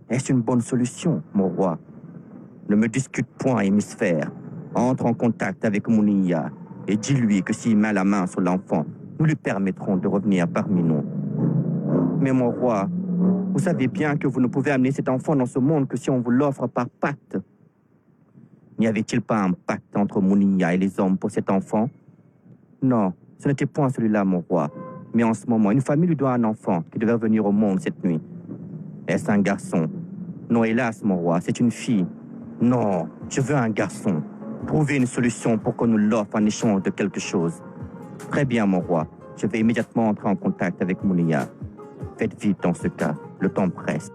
est-ce une bonne solution, mon roi? Ne me discute point, Hémisphère. Entre en contact avec Mounia et dis-lui que s'il met la main sur l'enfant, nous lui permettrons de revenir parmi nous. Mais mon roi, vous savez bien que vous ne pouvez amener cet enfant dans ce monde que si on vous l'offre par pacte. N'y avait-il pas un pacte entre Mounia et les hommes pour cet enfant? Non, ce n'était point celui-là, mon roi. Mais en ce moment, une famille lui doit un enfant qui devait venir au monde cette nuit. Est-ce un garçon? Non, hélas, mon roi, c'est une fille. Non, je veux un garçon. Trouvez une solution pour qu'on nous l'offre en échange de quelque chose. Très bien, mon roi. Je vais immédiatement entrer en contact avec Mounia. Faites vite dans ce cas. Le temps presse.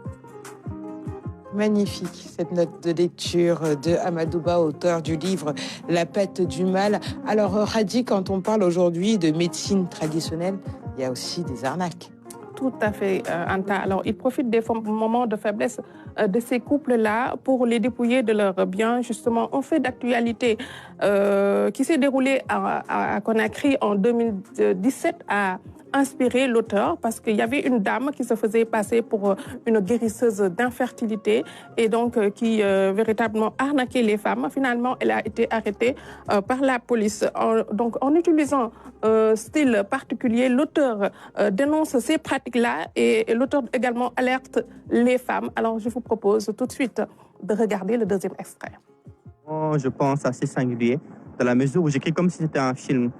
Magnifique, cette note de lecture de Amadouba, auteur du livre La Patte du Mal. Alors, Radi, quand on parle aujourd'hui de médecine traditionnelle, il y a aussi des arnaques. Tout à fait, Anta. Alors, ils profitent des moments de faiblesse de ces couples-là pour les dépouiller de leurs biens. Justement, un fait d'actualité qui s'est déroulé à Conakry en 2017 a inspiré l'auteur parce qu'il y avait une dame qui se faisait passer pour une guérisseuse d'infertilité et donc qui véritablement arnaquait les femmes. Finalement, elle a été arrêtée par la police. Donc, en utilisant un style particulier, l'auteur dénonce ces pratiques-là et l'auteur également alerte les femmes. Alors, je vous propose tout de suite de regarder le deuxième extrait. Je pense assez singulier dans la mesure où j'écris comme si c'était un film.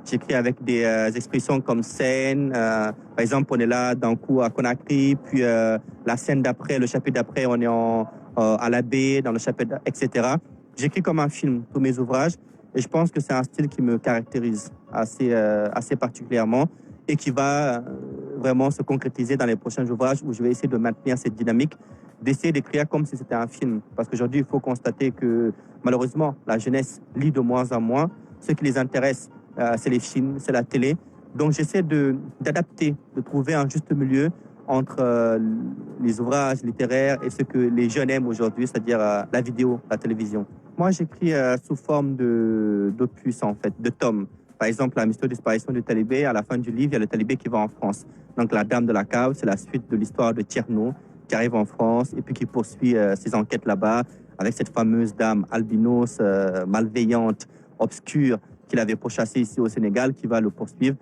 J'écris avec des expressions comme scène. Par exemple, on est là d'un coup à Conakry, puis la scène d'après, le chapitre d'après, on est à la baie, dans le chapitre, etc. J'écris comme un film tous mes ouvrages et je pense que c'est un style qui me caractérise assez particulièrement et qui va vraiment se concrétiser dans les prochains ouvrages où je vais essayer de maintenir cette dynamique, d'essayer d'écrire comme si c'était un film. Parce qu'aujourd'hui, il faut constater que malheureusement, la jeunesse lit de moins en moins. Ce qui les intéresse, c'est les films, c'est la télé. Donc j'essaie d'adapter, de trouver un juste milieu entre les ouvrages littéraires et ce que les jeunes aiment aujourd'hui, c'est-à-dire la vidéo, la télévision. Moi, j'écris sous forme d'opus, en fait, de tomes. Par exemple, la mystérieuse disparition du talibé, à la fin du livre, il y a le talibé qui va en France. Donc la Dame de la Cave, c'est la suite de l'histoire de Tierno, qui arrive en France et puis qui poursuit ses enquêtes là-bas avec cette fameuse dame albinos, malveillante, obscure, qu'il avait pourchassée ici au Sénégal, qui va le poursuivre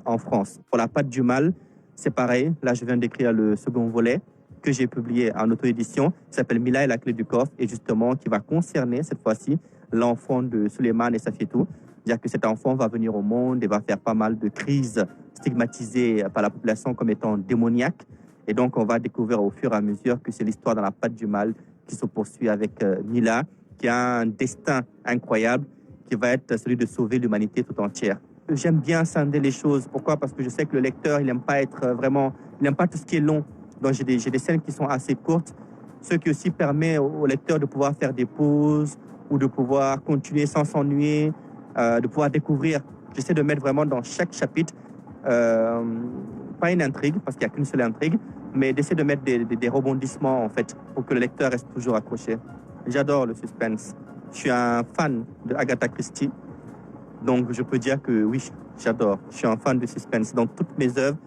en France. Pour La Patte du Mal, c'est pareil. Là, je viens d'écrire le second volet que j'ai publié en auto-édition, qui s'appelle Mila et la clé du coffre, et justement qui va concerner cette fois-ci l'enfant de Suleiman et Safietou. C'est-à-dire que cet enfant va venir au monde et va faire pas mal de crises stigmatisées par la population comme étant démoniaque. Et donc, on va découvrir au fur et à mesure que c'est l'histoire dans La Patte du Mal qui se poursuit avec Mila, qui a un destin incroyable, qui va être celui de sauver l'humanité tout entière. J'aime bien scinder les choses. Pourquoi? Parce que je sais que le lecteur, il n'aime pas être vraiment... Il n'aime pas tout ce qui est long. Donc, j'ai des scènes qui sont assez courtes, ce qui aussi permet au lecteur de pouvoir faire des pauses ou de pouvoir continuer sans s'ennuyer, de pouvoir découvrir. J'essaie de mettre vraiment dans chaque chapitre, pas une intrigue, parce qu'il n'y a qu'une seule intrigue, mais d'essayer de mettre des rebondissements, en fait, pour que le lecteur reste toujours accroché. J'adore le suspense. Je suis un fan de Agatha Christie, donc je peux dire que oui, j'adore. Je suis un fan de suspense dans toutes mes œuvres.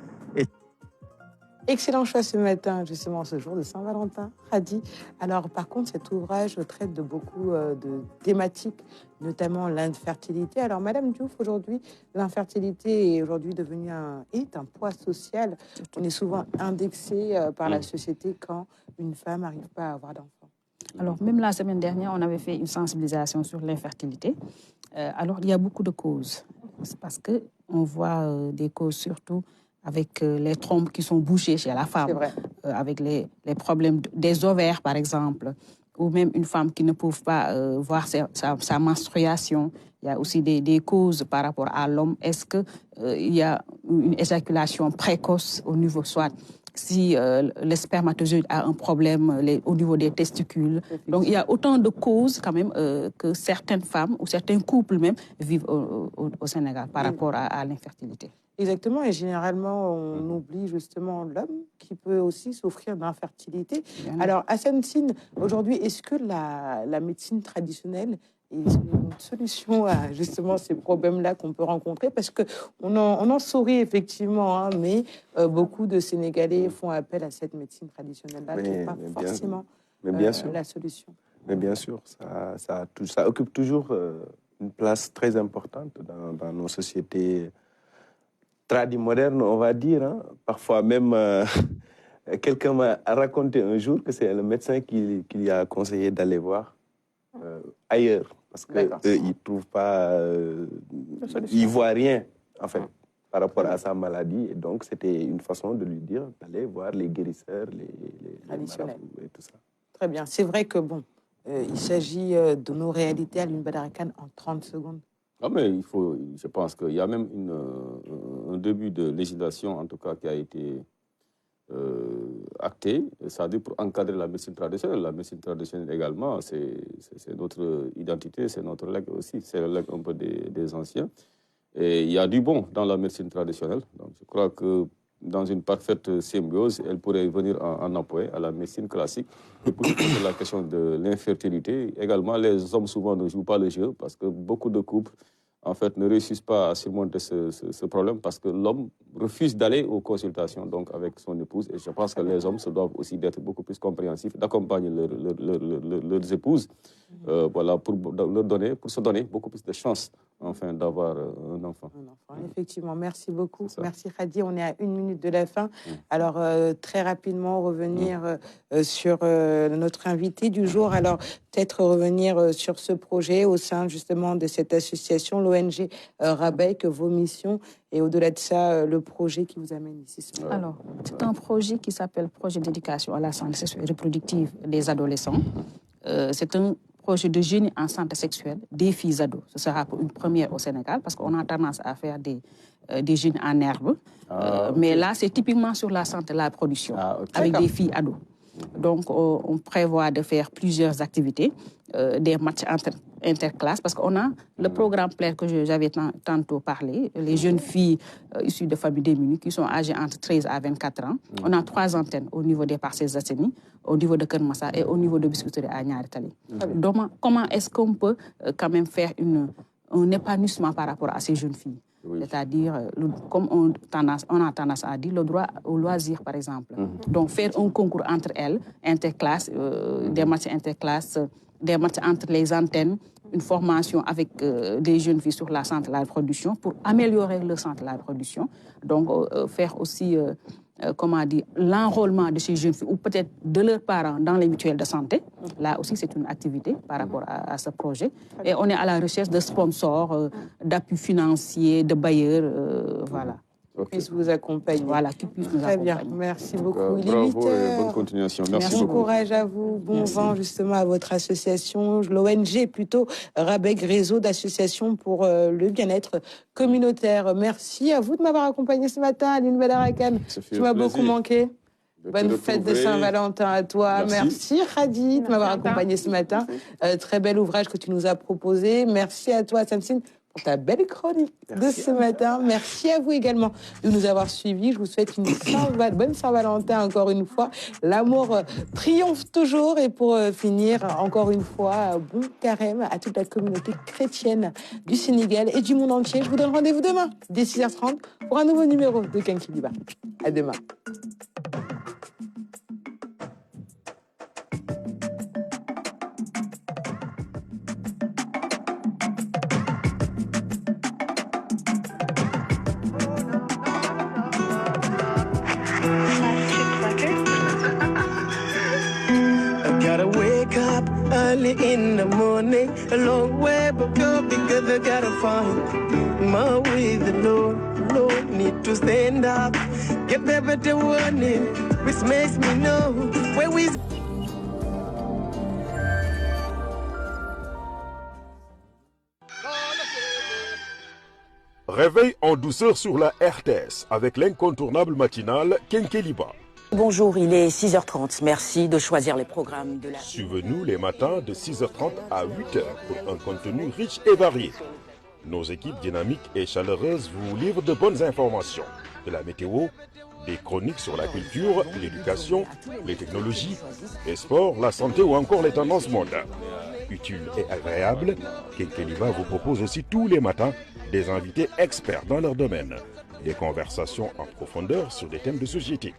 Excellent choix ce matin, justement, ce jour de Saint-Valentin, Hadi. Alors, par contre, cet ouvrage traite de beaucoup de thématiques, notamment l'infertilité. Alors, Madame Diouf, aujourd'hui, l'infertilité est aujourd'hui devenue un poids social. On est souvent indexé par la société quand une femme n'arrive pas à avoir d'enfant. Alors, même la semaine dernière, on avait fait une sensibilisation sur l'infertilité. Alors, il y a beaucoup de causes. C'est parce qu'on voit des causes surtout avec les trompes qui sont bouchées chez la femme, avec les problèmes des ovaires, par exemple, ou même une femme qui ne peut pas voir sa menstruation. Il y a aussi des causes par rapport à l'homme. Est-ce qu'il y a une éjaculation précoce au niveau, soit si le spermatozoïde a un problème au niveau des testicules. Donc, il y a autant de causes quand même que certaines femmes ou certains couples même vivent au Sénégal par rapport à l'infertilité. Exactement, et généralement, on oublie justement l'homme qui peut aussi souffrir d'infertilité. Alors, Hassan Sine, aujourd'hui, est-ce que la médecine traditionnelle est une solution à justement ces problèmes-là qu'on peut rencontrer? Parce qu'on en sourit effectivement, hein, mais beaucoup de Sénégalais font appel à cette médecine traditionnelle-là qui n'est pas forcément la solution. Mais bien sûr, ça occupe toujours une place très importante dans nos sociétés tradimoderne, on va dire. Hein. Parfois même, quelqu'un m'a raconté un jour que c'est le médecin qui lui a conseillé d'aller voir ailleurs. Parce qu'eux, ils ne trouvent pas... ils ne voient rien, en fait, par rapport à sa maladie. Et donc, c'était une façon de lui dire d'aller voir les guérisseurs, les marabouts et tout ça. Très bien. C'est vrai que, bon, il s'agit de nos réalités à l'Une-Badarakan en 30 secondes. Ah, mais je pense qu'il y a même un début de législation, en tout cas, qui a été acté, c'est-à-dire pour encadrer la médecine traditionnelle. La médecine traditionnelle également, c'est notre identité, c'est notre legs aussi, c'est le legs un peu des anciens. Et il y a du bon dans la médecine traditionnelle. Donc, je crois que dans une parfaite symbiose, elle pourrait venir en appui à la médecine classique. Et pour la question de l'infertilité, également, les hommes souvent ne jouent pas le jeu parce que beaucoup de couples, en fait, ne réussissent pas à surmonter ce problème parce que l'homme refuse d'aller aux consultations donc avec son épouse. Et je pense que les hommes se doivent aussi d'être beaucoup plus compréhensifs, d'accompagner leurs épouses, voilà, pour se donner beaucoup plus de chances, enfin, d'avoir un enfant. Effectivement, merci beaucoup. Merci Hadi. On est à 1 minute de la fin. Alors, très rapidement, revenir sur notre invité du jour. Alors, peut-être revenir sur ce projet au sein justement de cette association, l'ONG Rabec, vos missions, et au-delà de ça, le projet qui vous amène ici ce matin. Alors, c'est un projet qui s'appelle Projet d'éducation à la santé sexuelle et reproductive des adolescents. C'est un projet de génie en santé sexuelle des filles ados. Ce sera une première au Sénégal parce qu'on a tendance à faire des jeunes en herbe. Mais là, c'est typiquement sur la santé, la reproduction, avec des filles ados. Donc, on prévoit de faire plusieurs activités, des matchs interclasses, parce qu'on a le programme PLAIR que j'avais tantôt parlé, les jeunes filles issues de familles démunies qui sont âgées entre 13 à 24 ans. On a 3 antennes au niveau des Parcelles Assainies, au niveau de Kermassa et au niveau de Biscuiterie à Niary Tally. Donc, comment est-ce qu'on peut quand même faire un épanouissement par rapport à ces jeunes filles? C'est-à-dire, comme on a tendance à dire, le droit au loisir, par exemple. Donc, faire un concours entre elles, interclasses, des matchs interclasses, des matchs entre les antennes, une formation avec des jeunes filles sur la santé de la reproduction pour améliorer le santé de la reproduction. Donc, faire aussi, comment dire, l'enrôlement de ces jeunes filles ou peut-être de leurs parents dans les mutuelles de santé. Là aussi, c'est une activité par rapport à ce projet. Et on est à la recherche de sponsors, d'appui financier, de bailleurs, voilà. Qui puissent vous accompagner. Voilà, qui puissent nous accompagner. Très bien, merci beaucoup. Il est 8 heures. Bonne continuation. Merci beaucoup. Bon courage à vous, bon vent justement à votre association, l'ONG plutôt, RABEC, réseau d'associations pour le bien-être communautaire. Merci à vous de m'avoir accompagné ce matin à l'Une Arakan. Tu m'as beaucoup manqué. Bonne fête de Saint-Valentin à toi. Merci Khadi de m'avoir accompagné ce matin. Très bel ouvrage que tu nous as proposé. Merci à toi Samsine pour ta belle chronique de ce matin. Merci à vous également de nous avoir suivis. Je vous souhaite une bonne Saint-Valentin encore une fois. L'amour triomphe toujours. Et pour finir, encore une fois, bon carême à toute la communauté chrétienne du Sénégal et du monde entier. Je vous donne rendez-vous demain, dès 6h30, pour un nouveau numéro de Kenkiliba. À demain. Early in the morning, a long way, but go because I gotta find my way. The Lord need to stand up, get there better warning, which makes me know where we. Réveil en douceur sur la RTS avec l'incontournable matinale Kenkeliba. Bonjour, il est 6h30. Merci de choisir les programmes de la... Suivez-nous les matins de 6h30 à 8h pour un contenu riche et varié. Nos équipes dynamiques et chaleureuses vous livrent de bonnes informations, de la météo, des chroniques sur la culture, l'éducation, les technologies, les sports, la santé ou encore les tendances mondiales. Utile et agréable, Kenkeliba vous propose aussi tous les matins des invités experts dans leur domaine, des conversations en profondeur sur des thèmes de société.